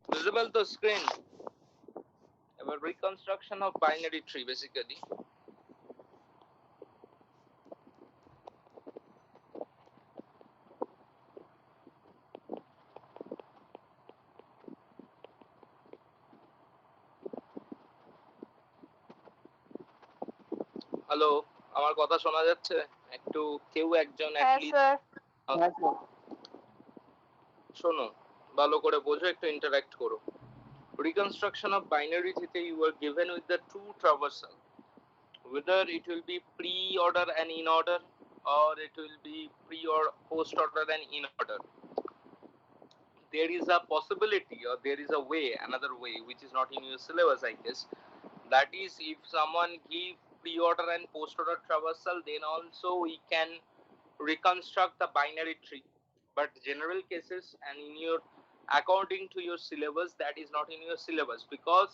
Visible to screen. About reconstruction of binary tree basically. Hello, আমার কথা শোনা যাচ্ছে? একটু কেউ একজন হ্যাঁ স্যার। শোনো, ভালো করে বোঝো, একটু ইন্টারঅ্যাক্ট করো। Reconstruction of binary থেকে you are given with the true traversal, whether it will be pre-order and in order, or it will be pre or post order and in order. There is a possibility, or there is a way, another way which is not in your syllabus, I guess. That is, if someone give pre-order and post-order traversal, then also we can reconstruct the binary tree. But general cases and in your according to your syllabus, that is not in your syllabus, because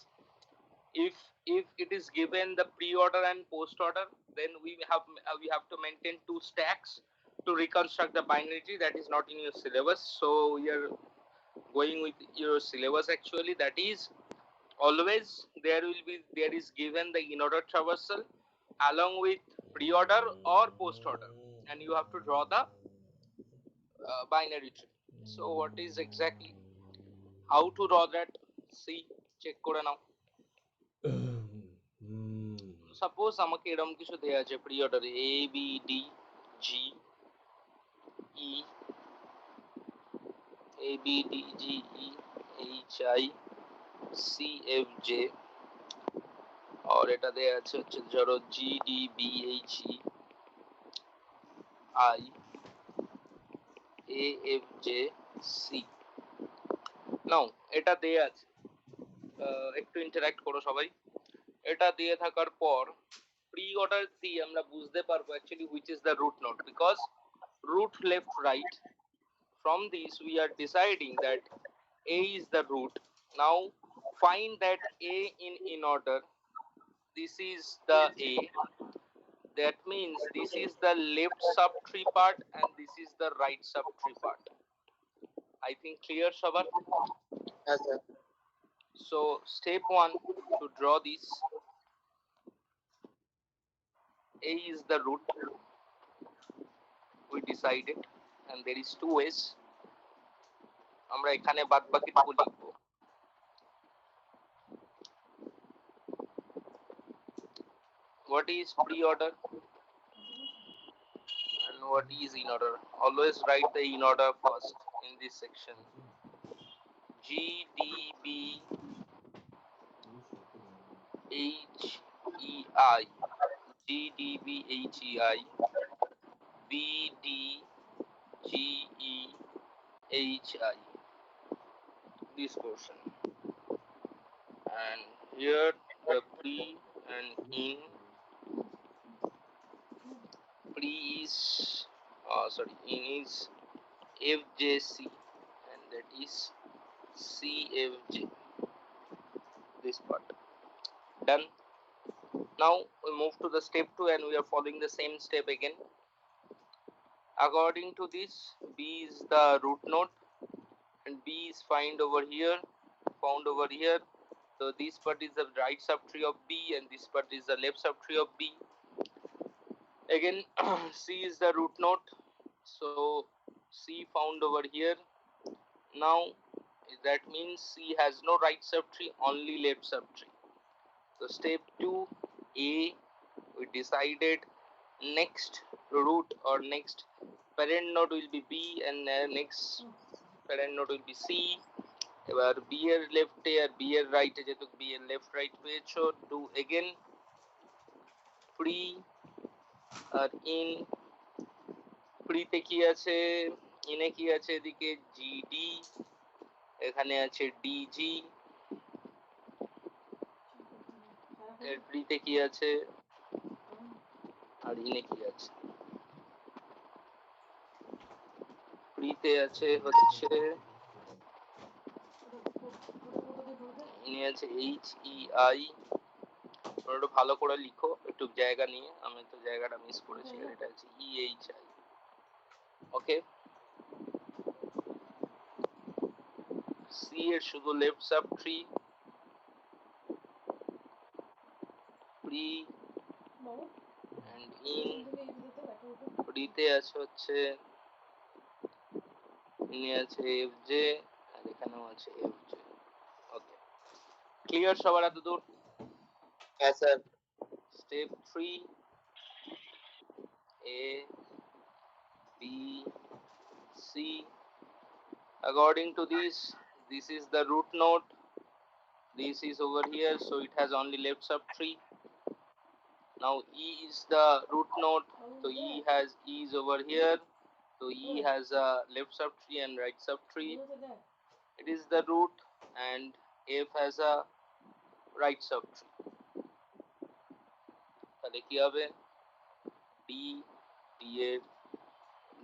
if it is given the pre-order and post-order, then we have to maintain two stacks to reconstruct the binary tree. That is not in your syllabus, so we are going with your syllabus actually. That is, always there is given the in order traversal along with pre-order or post-order, and you have to draw the binary tree. So what is exactly how to draw that? See, check করে নাও। Suppose আমাকে এরকম কিছু দেয়া আছে pre-order A B D G E A B D G E H I C F J, और এটা দেয়া আছে হচ্ছে ধরো G D B H E I A F J C। নাও এটা দেয়া আছে, একটু ইন্টারঅ্যাক্ট করো সবাই। এটা দিয়ে থাকার পর প্রি অর্ডার দিয়ে আমরা বুঝতে পারবো actually which is the root node, because root left right. From these we are deciding that A is the root. Now find that A in order. This is the A. That means this is the left subtree part and this is the right subtree part. I think clear, Shabar? Yes, sir. So step 1, to draw this, A is the root, we decided, and there is two ways. আমরা এখানে বাদবাকিটুকু লিখব। What is pre-order and what is in order? Always write the in order first in this section. G D B H E I, G D B H E I, B D G E H I, this portion, and here the pre and in. Pre is in is FJC, and that is CFJ, this part. Done. Now we move to the step 2 and we are following the same step again. According to this, B is the root node and B is found over here. So this part is the right subtree of B and this part is the left subtree of B. Again C is the root node, so C found over here. Now that means C has no right subtree, only left subtree. So step 2, A, we decided next root or next parent node will be B and next parent node will be C. এবার B এর লেফটে আর B এর রাইটে, যেহেতু B এর left right পেয়েছো, two again pre আর in. প্রিতে কি আছে, ইনে কি আছে, এদিকে জিডি, এখানে আছে ডিজি, এর প্রিতে কি আছে আর ইনে কি আছে। প্রিতে আছে হচ্ছে ইনে আছে এইচ ই আই। একটু ভালো করে লিখো, একটু জায়গা নিয়ে, আমি তো জায়গাটা মিস করেছি। এটা আছে E H I. Okay, C এর শুধু left sub tree, pre and in, প্রিতে আছে হচ্ছে ইনে আছে FJ আর এখানেও আছে FJ। ওকে, ক্লিয়ার সবার এত দূর? হ্যাঁ sir. Step 3, A, B, C. According to this is the root node. This is over here, so it has only left subtree. Now E is the root node, so E is over here, so E has a left subtree and right subtree. It is the root, and F has a right subtree. তাহলে কি হবে? D এর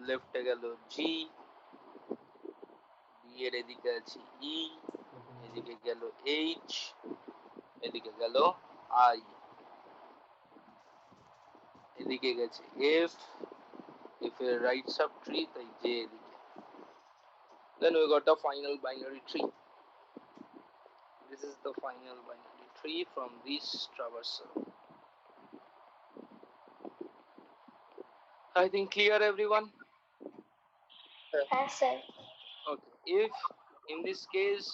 লেফটে গেল G, D এর এদিকে আছে E, এদিকে গেল H, এদিকে গেল I, এদিকে গেছে F, F এর right subtree, তাই J এদিকে। Then we got the final binary tree. This is the final binary tree from this traversal. I think clear, everyone? Yes, sir. Okay. If in this case,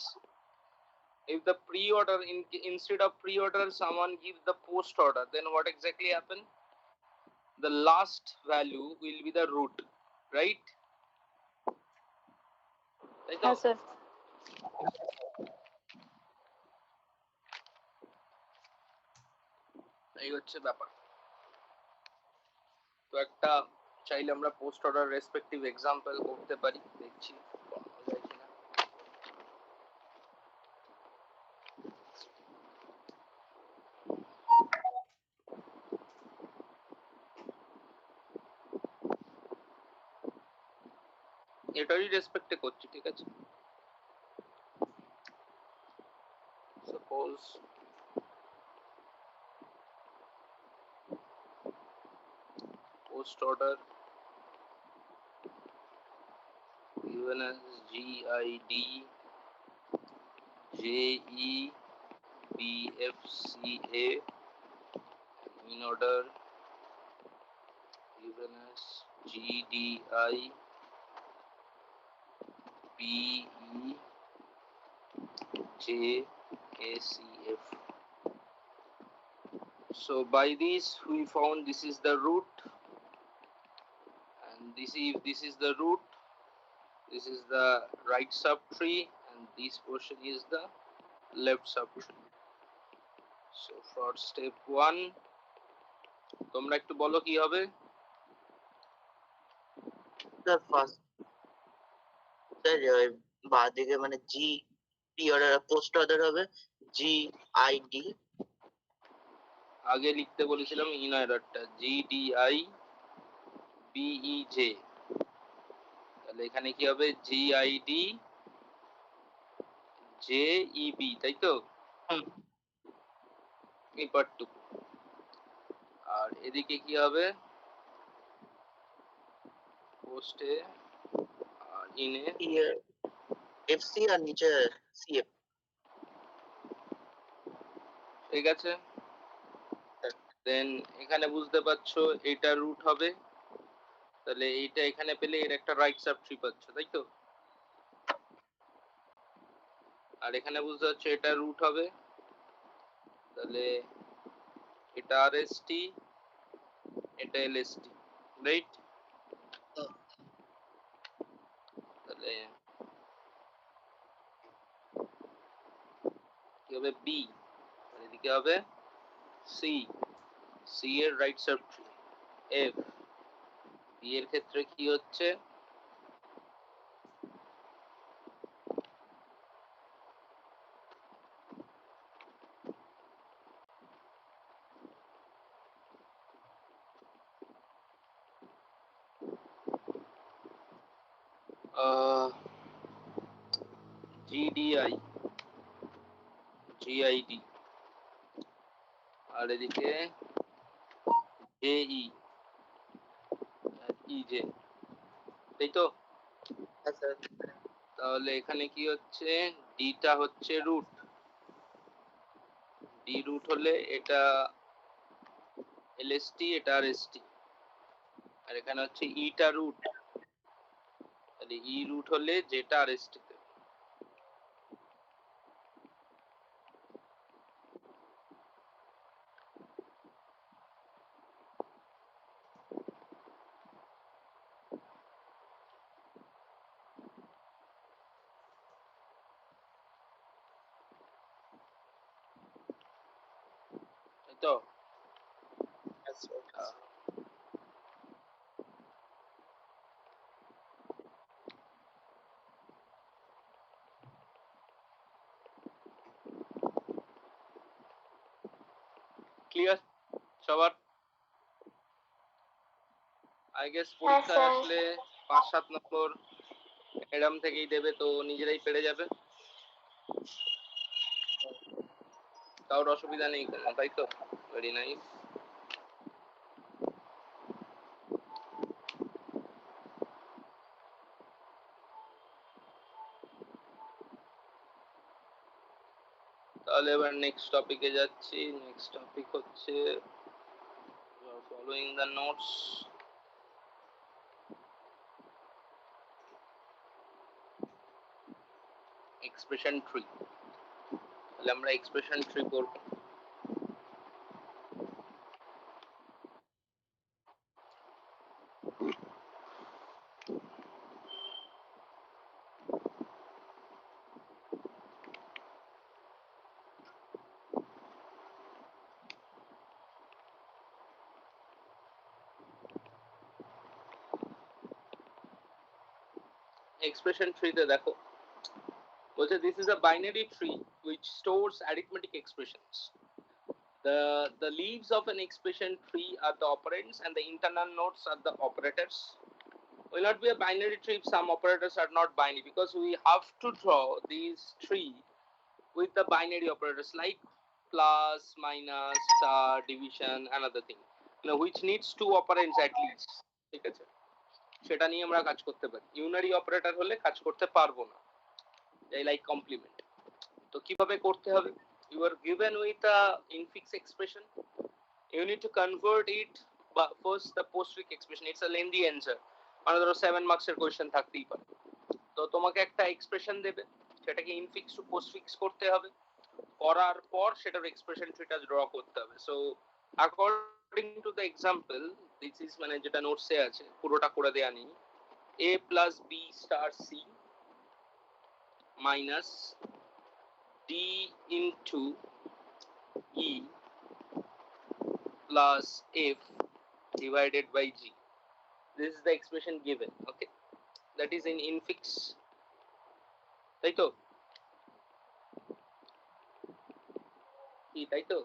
if the pre-order instead of pre-order someone gives the post order, then what exactly happen? The last value will be the root, right? Yes, sir. এই হচ্ছে ব্যাপার। তো একটা চাইলে আমরা post order respective example করতে পারি, দেখছি করানো যায় কিনা। এটারই রেসপেক্টে করছি, ঠিক আছে? Suppose post order given as GID JEBFCA, in order given as GDI BEJACF. So by this we found this is the root, and this is the root, this is the right subtree, and this portion is the left subtree. So for step 1 তোমরা একটু বলো কি হবে? Sir first sir বাঁদিকে মানে G P order post order হবে GID, আগে লিখতে বলেছিলাম ইন অর্ডারটা GDI BEJ, তাহলে এখানে কি হবে GID JEB, তাই তো? এই পার্টটুকু। আর এদিকে কি হবে? পোস্টে আর ইনে FC আর নিচে CF। ঠিক আছে, দেন এখানে বুঝতে পারছো এটা রুট হবে, তাহলে এইটা এখানে পেলে এর একটা রাইট সাবট্রি পাচ্ছ, তাই তো? আর এখানে বুঝতে পারছো এটা রুট হবে, তাহলে এটা RST, এটা LST, রাইট? তাহলে কি হবে? B, আর এদিকে হবে C, C এর রাইট সাবট্রি F, B এর ক্ষেত্রে কি হচ্ছে? GDI GID, আর এদিকে JE আর EJ, তাই তো? হ্যাঁ স্যার। তাহলে এখানে কি হচ্ছে? D ডিটা হচ্ছে রুট, ডি রুট হলে এটা এলএসটি, এটা আর এসটি, আর এখানে হচ্ছে ইটা রুট, তাহলে ই রুট হলে যেটা আর এসটি তে। তো ক্লিয়ার সবার? আই গেস পরীক্ষা স্যার। আসলে 5-7 নম্বর এরম থেকেই দেবে, তো নিজেরাই পেরে যাবে, কারোর অসুবিধা নেই কোনো, তাই তো? Very nice. তাহলে এবার নেক্সট টপিকে যাচ্ছি। নেক্সট টপিক হচ্ছে following the notes. Expression tree, তাহলে আমরা এক্সপ্রেশন ট্রি করব। এক্সপ্রেশন ট্রিতে দেখো বলছে this is a binary tree which stores arithmetic expressions. The leaves of an expression tree are the operands and the internal nodes are the operators. Will not be a binary tree if some operators are not binary, because we have to draw these tree with the binary operators like plus, minus, star, division, another thing, which needs two operands at least. ঠিক আছে, সেটা নিয়ে আমরা কাজ করতে পারি। Unary operator হলে কাজ করতে পারবো না, like complement. তো কিভাবে করতে হবে? You are given with a infix expression, you need to convert it first the postfix expression. It's a lengthy answer, মানে ধরো 7 মার্কস এর কোশ্চেন থাকতেই পারে। তো তোমাকে একটা এক্সপ্রেশন দেবে, সেটাকে ইনফিক্স টু পোস্টফিক্স করতে হবে, করার পর সেটার এক্সপ্রেশন ট্রিটা ড্র করতে হবে। So according to the example, this is মানে যেটা নোটসে আছে, পুরোটা করে দেয়া নেই। a plus b star c minus d into e plus f divided by g. This is the expression given. Okay, that is in infix, তাই তো? কি তাই তো?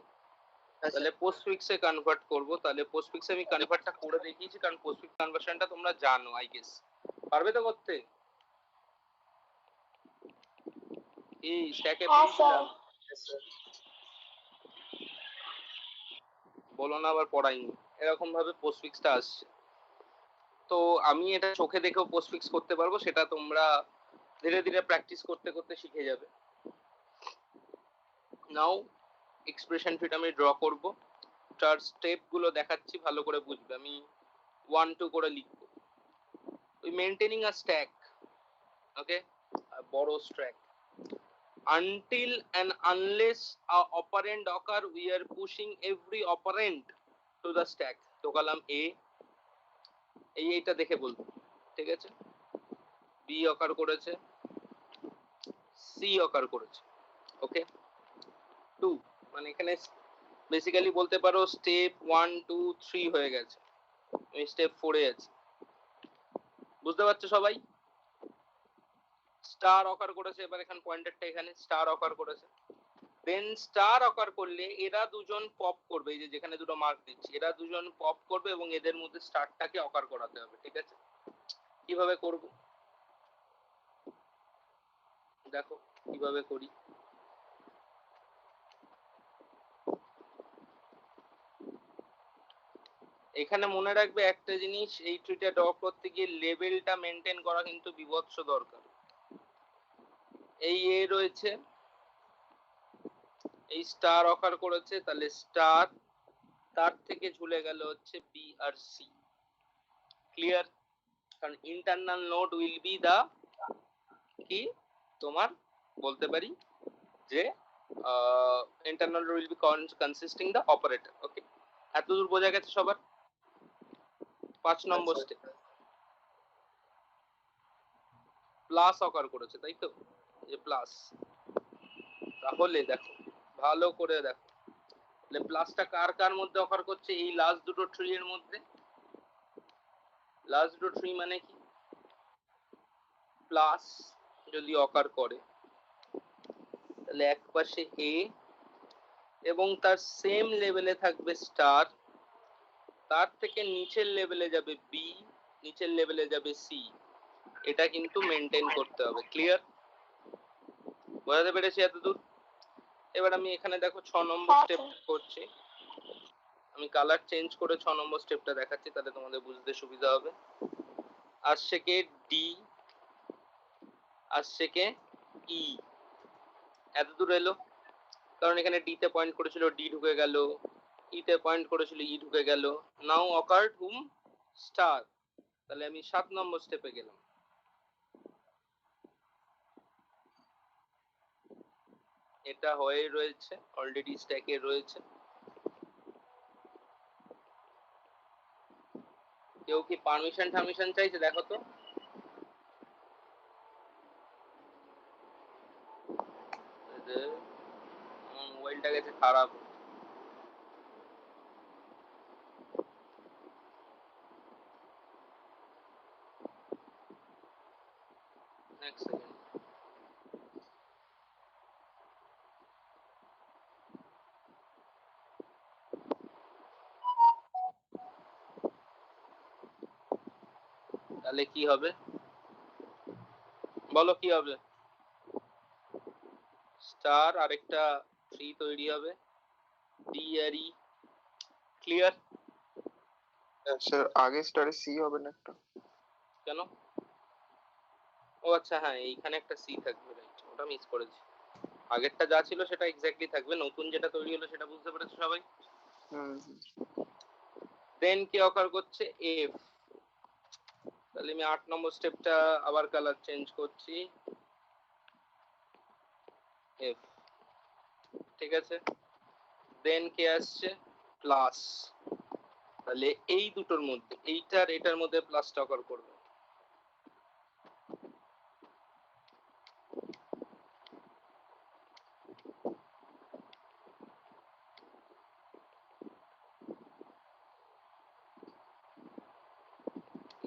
তাহলে পোস্টফিক্সে কনভার্ট করব। তাহলে পোস্টফিক্সে আমি কনভার্টটা করে দেখিয়েছি, কারণ পোস্টফিক্স কনভার্সনটা তোমরা জানো আই গেস। পারবে তো করতে? এই স্ট্যাকে পড়িয়েছিলাম, বলো না আবার পড়াইনি। এরকম ভাবে পোস্টফিক্সটা আসছে। তো আমি এটা চোখে দেখেও পোস্টফিক্স করতে পারবো, সেটা তোমরা ধীরে ধীরে প্র্যাকটিস করতে করতে শিখে যাবে। নাও এক্সপ্রেশন ট্রিটা আমি ড্র করব, তার স্টেপ গুলো দেখাচ্ছি, ভালো করে বুঝবে। আমি 1-2 করে লিখবো। We maintaining a stack, okay, a বড় stack. Until and unless a operand occur, we are pushing every operand to the stack. তো কলাম a, এইটা দেখে বলবো, ঠিক আছে? b occur করেছে, c occur করেছে, ওকে। 2 মানে এখানে বেসিক্যালি বলতে পারো স্টেপ 1 2 3 হয়ে গেছে, আমি স্টেপ 4 এ আছি। বুঝতে পারছো সবাই? স্টার অকার করেছে, এবার এখানে পয়েন্টারটা এখানে স্টার অকার করেছে। দেন স্টার অকার করলে এরা দুজন পপ করবে, এই যে যেখানে দুটো মার্ক দিচ্ছি, এরা দুজন পপ করবে এবং এদের মধ্যে স্টারটাকে অকার করাতে হবে, ঠিক আছে? কিভাবে করব দেখো কিভাবে করি। এখানে মনে রাখবে একটা জিনিস, এই ট্রিটা ড্র করতে গিয়ে লেভেলটা মেনটেন করা কিন্তু বিভৎস দরকার। এই এ রয়েছে, এই স্টার অকার করেছে, তাহলে স্টার তার থেকে ঝুলে গেল হচ্ছে বি আর সি। ক্লিয়ার? কারণ internal node will be the কি তোমার বলতে পারি যে internal node will be consisting the operator. Okay, এতদূর বোঝা গেছে সবার? 5 নম্বর স্টেপ প্লাস অকার করেছে, তাই তো? যে প্লাস, তাহলে দেখো ভালো করে দেখো, তাহলে প্লাসটা কার কার মধ্যে অকার করছে? এই লাস্ট দুটো ট্রি এর মধ্যে। লাস্ট দুটো ট্রি মানে কি? প্লাস যদি অকার করে তাহলে এক পাশে এ এবং তার সেম লেভেলে থাকবে স্টার, তার থেকে নিচের লেভেলে যাবে বি, নিচের লেভেলে যাবে সি। এটা কিন্তু মেনটেন করতে হবে। ক্লিয়ার? বোঝাতে পেরেছি এতদূর? এবার আমি এখানে দেখো 6 নম্বর স্টেপ করছি, আমি কালার চেঞ্জ করে 6 নম্বর স্টেপটা দেখাচ্ছি, তাহলে তোমাদের বুঝতে সুবিধা হবে। আসছে কে ডি, আসছে কে ই। এতদূর এলো, কারণ এখানে ডি তে পয়েন্ট করেছিল, ডি ঢুকে গেল, ই তে পয়েন্ট করেছিল, ই ঢুকে গেল। নাও অকার্ড হুম? স্টার। তাহলে আমি 7 নম্বর স্টেপে গেলাম। এটা হয়ে রয়েছে, অলরেডি স্ট্যাকে রয়েছে। কেউ কি পারমিশন টারমিশন চাইছে? দেখো তো। মোবাইলটা গেছে খারাপ। Next second. তাহলে কি হবে বলো? কি হবে? স্টার আরেকটা ট্রি তৈরি হবে, ডি আর ই। ক্লিয়ার? স্যার আগে স্টারে সি হবে না একটা? কেন? ও আচ্ছা, হ্যাঁ এইখানে একটা সি থাকবে, রাইট, ওটা মিস করেছি। আগেরটা যা ছিল সেটা এক্স্যাক্টলি থাকবে, নতুন যেটা তৈরি হলো সেটা বুঝতে পেরেছো সবাই? দেন কি অকার করছে? এফ। তাহলে আমি 8 নম্বর স্টেপটা আবার কালার চেঞ্জ করছি, এফ। ঠিক আছে, দেন কে আসছে? প্লাস। তাহলে এই দুটোর মধ্যে, এইটার এটার মধ্যে প্লাসটা অকার করবে।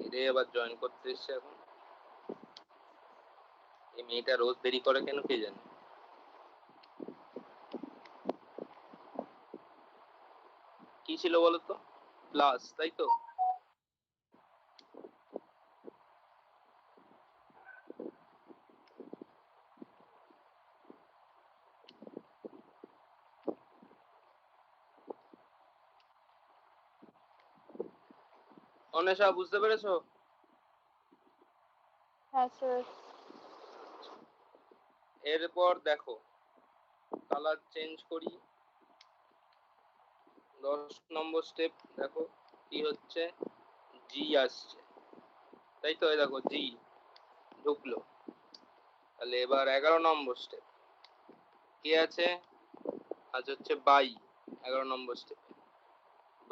এরে এবার জয়েন করতে এসছে এখন। এই মেয়েটা রোজ দেরি করে কেন কে জানে। কি ছিল বলতো? প্লাস, তাই তো? অনেশা বুঝতে পেরেছো? হ্যাঁ স্যার। এরপর দেখো কালার চেঞ্জ করি, 10 নম্বর স্টেপ দেখো কি হচ্ছে, জি আসছে, তাই তো? এই দেখো জি ঢুকলো। তাহলে এবার 11 নম্বর স্টেপ কি আছে? আজ হচ্ছে বাই। 11 নম্বর স্টেপ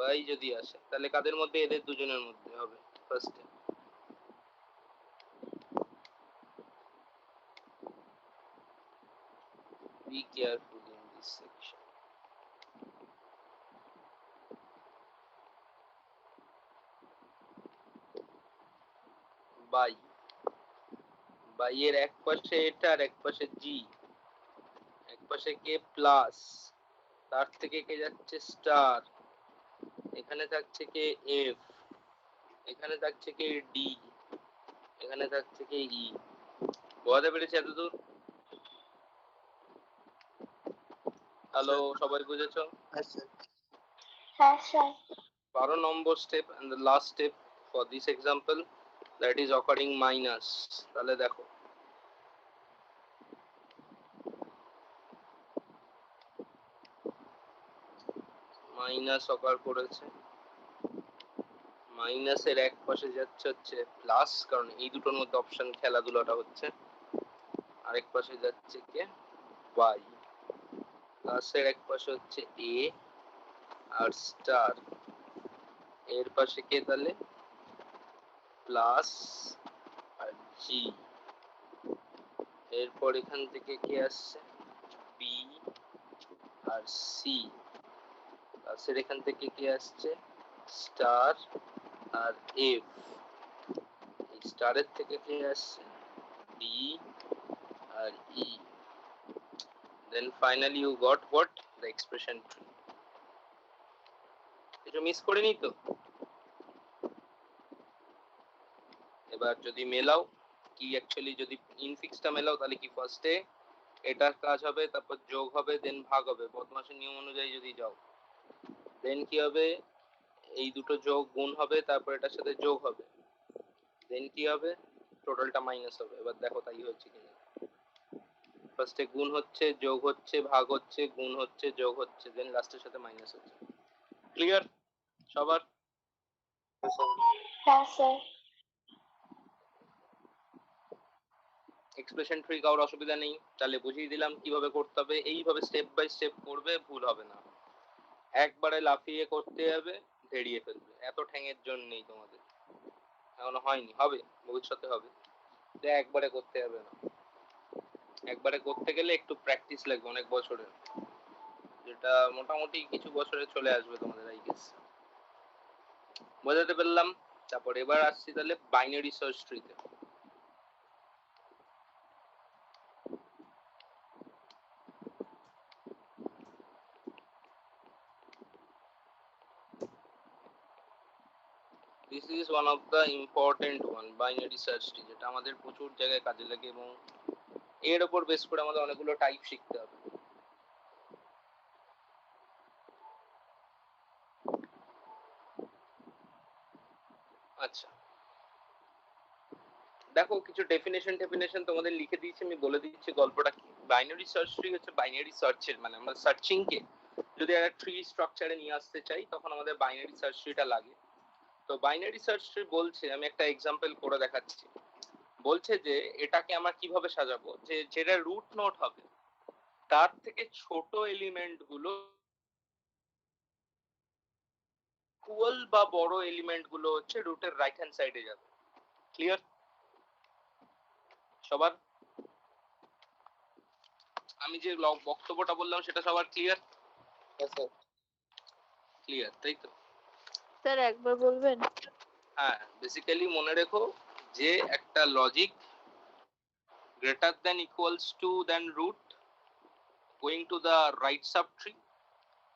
বাই যদি আসে তাহলে কাদের মধ্যে? এদের দুজনের মধ্যে হবে ফার্স্টে। Be careful in this section. বাই, বাই এর এক পাশে এটা আর এক পাশে জি, এক পাশে কে প্লাস, তার থেকে কে যাচ্ছে স্টার, এখানে থাকছে কে এফ, এখানে থাকছে কে ডি, এখানে থাকছে কে ই। বোঝাতে পেরেছি এতদূর? হ্যালো, সবাই বুঝেছো? হ্যাঁ sir. 12 number step and the last step for this example, that is occurring minus. তাহলে দেখো মাইনাস অকার করেছে, মাইনাসের এক পাশে যাচ্ছে হচ্ছে প্লাস, কারণ এই দুটোর মধ্যে অপশন খেলাধুলাটা হচ্ছে। আরেক পাশে যাচ্ছে কে ওয়াই, প্লাসের এক পাশে হচ্ছে এ আর স্টার, এর পাশে কে তাহলে প্লাস আর জি, এরপর এখান থেকে কে আসছে বি আর সি, প্লাসের এখান থেকে কে আসছে স্টার আর এফ, এই স্টারের থেকে কে আসছে ডি আর E, then finally you got what the expression tree. কিছু মিস করিনি তো? এবার যদি মেলাও কি, অ্যাকচুয়ালি যদি ইনফিক্সটা মেলাও তাহলে কি ফার্স্টে এটার কাজ হবে, তারপর যোগ হবে, দেন ভাগ হবে, বদমাশের নিয়ম অনুযায়ী যদি যাও, দেন কি হবে এই দুটো যোগ গুণ হবে, তারপর এটার সাথে যোগ হবে, দেন কি হবে টোটালটা মাইনাস হবে। এবার দেখো তাই হচ্ছে কিনা, ফার্স্টে গুণ হচ্ছে, যোগ হচ্ছে, ভাগ হচ্ছে, গুণ হচ্ছে, যোগ হচ্ছে, দেন লাস্টের সাথে মাইনাস হচ্ছে। ক্লিয়ার সবার? হ্যাঁ স্যার। এক্সপ্রেশন ট্রি কারোর অসুবিধা নেই? তাহলে বুঝিয়ে দিলাম কিভাবে করতে হবে, এইভাবে স্টেপ বাই স্টেপ করবে, ভুল হবে না। একবারে লাফিয়ে করতে যাবে, ভেড়িয়ে ফেলবে, এত ঠ্যাঙের জন্যই তোমাদের। এখনো হয়নি, হবে, ভবিষ্যতে হবে। একবারে করতে যাবে না, একবারে করতে গেলে একটু প্র্যাকটিস লাগবে, অনেক বছরের, যেটা মোটামুটি কিছু বছরে চলে আসবে তোমাদের, আই গেস। বোঝাতে পারলাম? তারপর এবার আসছি তাহলে বাইনারি সার্চ ট্রিতে। This is one of the important one, binary search tree, যেটা আমাদের প্রচুর জায়গায় কাজে লাগে এবং এর উপর বেস করে আমাদের অনেকগুলো টাইপ শিখতে হবে। আচ্ছা দেখো কিছু ডেফিনেশন তোমাদের লিখে দিয়েছি, আমি বলে দিচ্ছি গল্পটা কি। বাইনারি সার্চ ট্রি হচ্ছে বাইনারি সার্চের, মানে আমরা সার্চিং কে যদি একটা ট্রি স্ট্রাকচারে নিয়ে আসতে চাই তখন আমাদের বাইনারি সার্চ ট্রিটা লাগে। তো বাইনারি সার্চ ট্রি বলছে, আমি একটা এক্সাম্পল করে দেখাচ্ছি, বলছে যে এটাকে আমরা কিভাবে সাজাবো, যে যেটা রুট নোড হবে তার থেকে ছোট এলিমেন্ট গুলো ইকুয়াল বা বড় এলিমেন্ট গুলো হচ্ছে রুটের রাইট হ্যান্ড সাইডে যাবে। ক্লিয়ার সবার? আমি যে বক্তব্যটা বললাম সেটা সবার ক্লিয়ার? ক্লিয়ার তাই তো? স্যার একবার বলবেন? হ্যাঁ, বেসিক্যালি মনে রেখো যে একটা logic greater than equals to than root going to the right subtree,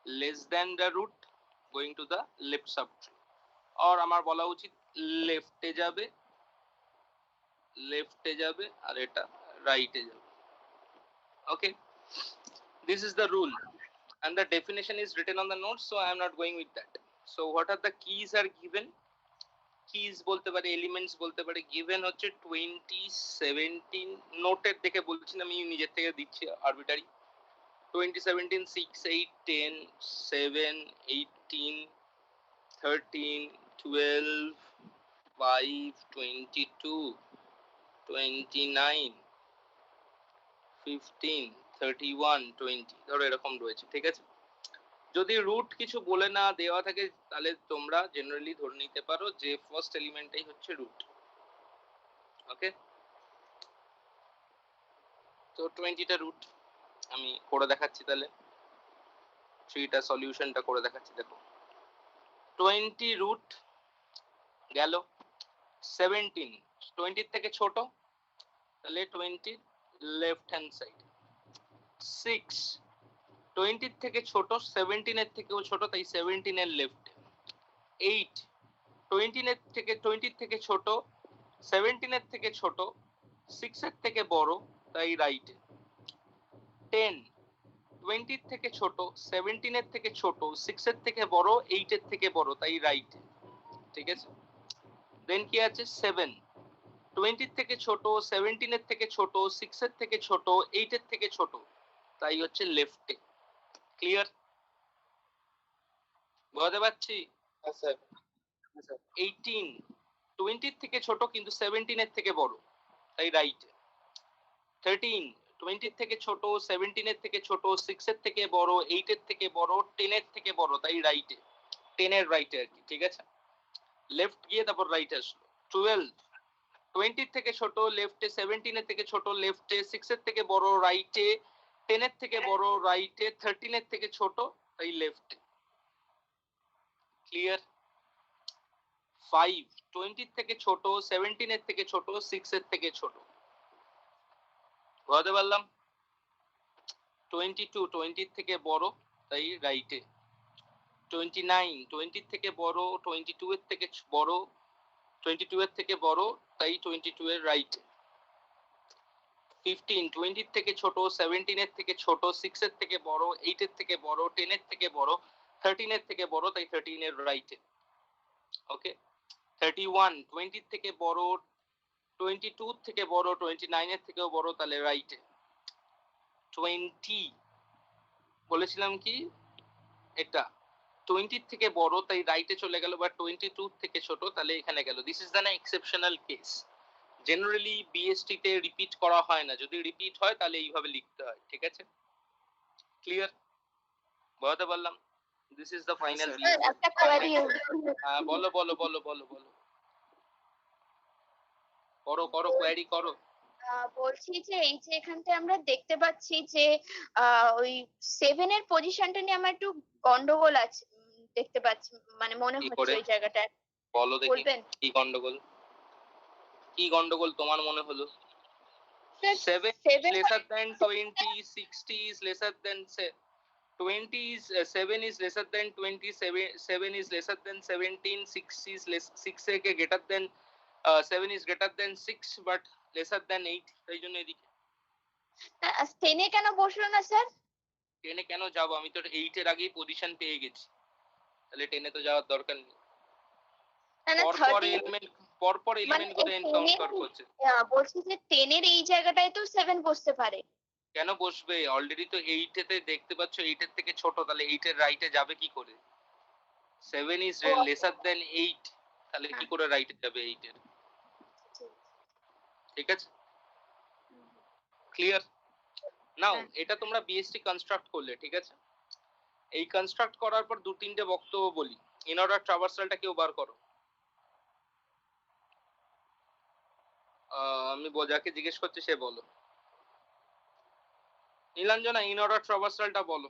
less than the root going to the left subtree, or আমার বলা উচিত লেফটে যাবে, লেফটে যাবে আর এটা রাইটে যাবে। Okay, this is the rule and the definition is written on the notes, so I am not going with that. So what are the keys are given? Keys বলতে পারে, এলিমেন্টস বলতে পারে। গিভেন হচ্ছে 20, 17, নোটের দেখে বলছি না, আমি নিজের থেকে দিচ্ছি আরবিটারি। 20, 17, 6, 8, 10, 7, 18, 13, 12, 5, 22, 29, 15, 31, 20, ধরো এরকম রয়েছে, ঠিক আছে? যদি রুট কিছু বলে না দেওয়া থাকে তাহলে তোমরা জেনারেলি ধরে নিতে পারো যে ফার্স্ট এলিমেন্টটাই হচ্ছে রুট। ওকে, তো 20টা রুট আমি করে দেখাচ্ছি, তাহলে 3টা সলিউশনটা করে দেখাচ্ছি। দেখো 20 রুট গেল, 17 20 থেকে ছোট তাহলে 20 লেফট হ্যান্ড সাইড, 6 20 থেকে ছোট 17 এর থেকেও ছোট তাই 17 এর লেফট, 8 20 থেকে ছোট 17 এর থেকে ছোট 6 এর থেকে বড় তাই রাইট, 10 20 থেকে ছোট 17 এর থেকে ছোট 6 এর থেকে বড় 8 এর থেকে বড় তাই রাইট, ঠিক আছে? দেন কি আছে 7 20 থেকে ছোট 17 এর থেকে ছোট 6 এর থেকে ছোট 8 এর থেকে ছোট তাই হচ্ছে লেফটে। ক্লিয়ার? বুঝতে পারছি? হ্যাঁ স্যার। 18 20 এর থেকে ছোট কিন্তু 17 এর থেকে বড়, তাই রাইট। 13 20 এর থেকে ছোট, 17 এর থেকে ছোট, 6 এর থেকে বড়, 8 এর থেকে বড়, 10 এর থেকে বড়, তাই রাইটে। 10 এর রাইটে আর কি, ঠিক আছে? লেফট গিয়ে তারপর রাইট আসলো। 12 20 এর থেকে ছোট লেফটে, 17 এর থেকে ছোট লেফটে, 6 এর থেকে বড় রাইটে, 10 এর থেকে বড় রাইটে, 13 এর থেকে ছোট তাই লেফটে। ক্লিয়ার? 5 20 এর থেকে ছোট, 17 এর থেকে ছোট, 6 এর থেকে ছোট। বুঝতে পারলাম? 22 20 এর থেকে বড় তাই রাইটে। 29 20 এর থেকে বড়, 22 এর থেকে বড়, 22 এর থেকে বড় তাই 22 এর রাইটে। 15 20 এর থেকে ছোট, 17 এর থেকে ছোট, 6 এর থেকে বড়, 8 এর থেকে বড়, 10 এর থেকে বড়, 13 এর থেকে বড় তাই 13 এর রাইটে। ওকে। 31 20 এর থেকে বড়, 22 এর থেকে বড়, 29 এর থেকেও বড় তাহলে রাইটে। 20 বলেছিলাম কি এটা 20 এর থেকে বড় তাই রাইটে চলে গেল, বা 22 থেকে ছোট তাহলে এখানে গেল। This is the exceptional case. Generally BST তে রিপিট করা হয় না, যদি রিপিট হয় তাহলে এইভাবে লিখতে হয়, ঠিক আছে? ক্লিয়ার? বুঝতে পারলাম? This is the final. Sir একটা কোয়েরি বলো বলো বলো বলো বলো, করো করো, কোয়েরি করো। বলছি যে এই যে এখানটা আমরা দেখতে পাচ্ছি যে ওই 7 এর পজিশনটা নিয়ে আমার একটু গন্ডগোল আছে, দেখতে পাচ্ছি, মানে মনে কি হচ্ছে করে? ওই জায়গাটা বলো দেখি বলবেন? কি গন্ডগোল, কি গন্ডগোল তোমার মনে হলো? 7 is 7 lesser than 20, 60 is lesser than 20 is 7 is lesser than 20, 7 is lesser than 17, 6 is less 6 থেকে greater than 7 is greater than 6 but lesser than 8, তাই জন্য এদিকে 10 এ কেন বসলো না স্যার? 10 এ কেন যাব, আমি তো 8 এর আগেই পজিশন পেয়ে গেছি, তাহলে 10 এ তো যাওয়ার দরকার নেই। না না পরপর 30 এলিমেন্ট, পরপর মানে এলিমেন্ট গুলো 10 এনকাউন্টার করছে। বলছি যে 10 এর এই জায়গাটায় তো 7 বসতে পারে। কেন বসবে? অলরেডি তো 8 এতে দেখতে পাচ্ছ 8 এর থেকে ছোট, তাহলে 8 এর রাইটে যাবে কি করে? 7 is lesser than 8, তাহলে কি করে রাইটে যাবে 8 এর? ঠিক আছে, ক্লিয়ার? নাও এটা তোমরা বিএসটি কনস্ট্রাক্ট করলে, ঠিক আছে? এই কনস্ট্রাক্ট করার পর দু তিনটে বক্তব্য বলি। ইন অর্ডার ট্রাভার্সালটা কেউ বার করো। আমি যাকে জিজ্ঞেস করছি সে বলো। নীলাঞ্জনা ইন অর্ডার ট্রাভার্সালটা বলো।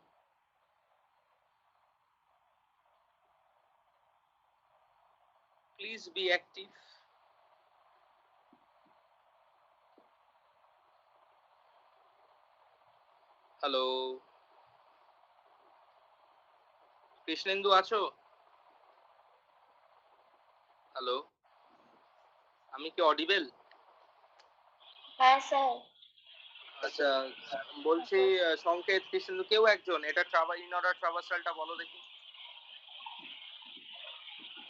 Please be active. Hello Krishnendu আছো? হ্যালো, আমি কি অডিবেল? হ্যাঁ স্যার। আচ্ছা বলছি সংকেত, কৃষ্ণেন্দু, কেউ একজন এটা ইন অর্ডার ট্রাভার্সালটা বলো দেখি।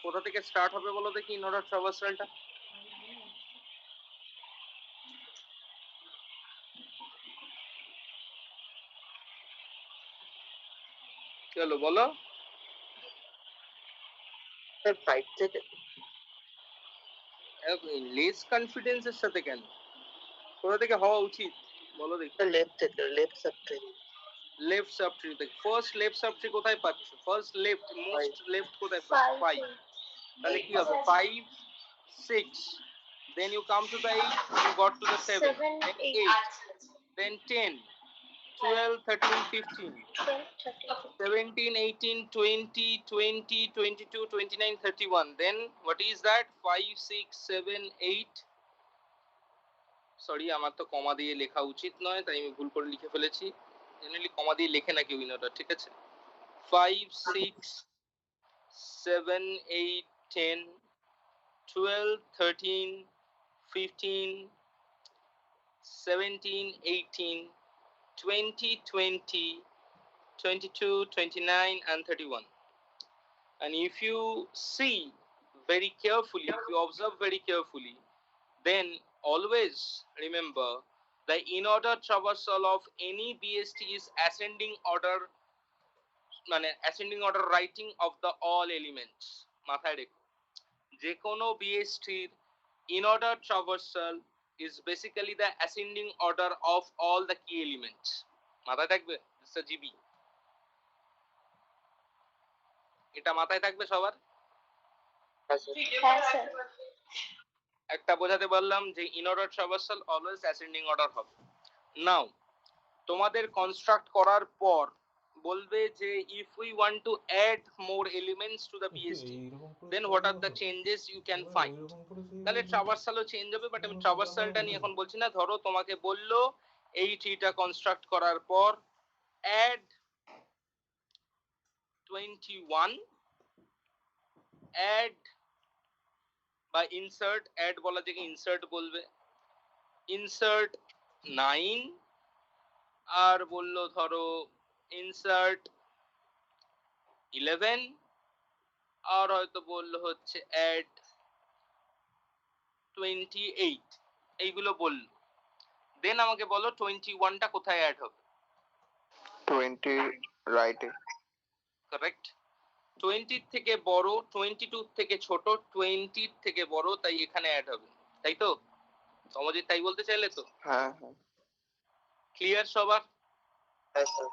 কোথা থেকে স্টার্ট হবে বলো দেখি ইন অর্ডার ট্রাভার্সালটা। চলো বলো। স্যার 5 থেকে লেস কনফিডেন্সের সাথে কেন? কোথা থেকে হওয়া উচিত বলো দেখি। লেফট থেকে, লেফট সাব থেকে। লেফট সাবট্রি থেকে। ফার্স্ট লেফট সাবট্রি কোথায় পাচ্ছ? ফার্স্ট লেফট, মোস্ট লেফট কোথায় পাচ্ছ? 5। তাহলে কি হবে? 5 6, then you come to the 8, you got to the 7, then 8, then 10, 12, 13, 15, 17, 18, 20, 20, 22, 29, 31. Then what is that? 5 6 7 8, sorry আমার তো কমা দিয়ে লেখা উচিত নয়, তাই আমি ভুল করে লিখে ফেলেছি। জেনারেলি কমা দিয়ে লেখে না কেউ ইন অর্ডার, ঠিক আছে? 5 6 7 8 10 12 13 15 17 18 20 20 22 29 and 31. And if you see very carefully, if you observe very carefully, then always remember the in order traversal of any BST is ascending order মানে ascending order writing of the all elements. মাথায় রেখো যে কোনো বিএসটির in order traversal is basically the ascending order of all the key elements. মাথায় থাকবে mister GB, এটা মাথায় থাকবে সবার? Yes, sir. হ্যাঁ স্যার। একটা বোঝাতে পারলাম যে in order traversal always ascending order হবে। নাও তোমাদের কনস্ট্রাক্ট করার পর বলবে যে if we want to add more elements to the BST then what are the changes you can find। তাহলে ট্রাভার্সালও চেঞ্জ হবে, বাট আমি ট্রাভার্সালটা নিয়ে এখন বলছি না। ধরো তোমাকে বললো এই ট্রিটা কনস্ট্রাক্ট করার পর অ্যাড 21, অ্যাড বা ইনসার্ট, অ্যাড বলা থেকে ইনসার্ট বলবে, ইনসার্ট 9, আর বললো ধরো ইনসার্ট 11, আর হয়তো বললো হচ্ছে অ্যাড 28, এইগুলো বললো। দেন আমাকে বলো 21টা কোথায় অ্যাড হবে? 20 রাইটে। কারেক্ট। 20 থেকে বড়, 22 থেকে ছোট, 20 থেকে বড়, তাই এখানে অ্যাড হবে, তাই তো? সমজিৎ তাই বলতে চাইলে তো? হ্যাঁ হ্যাঁ। ক্লিয়ার সবার? Yes, sir.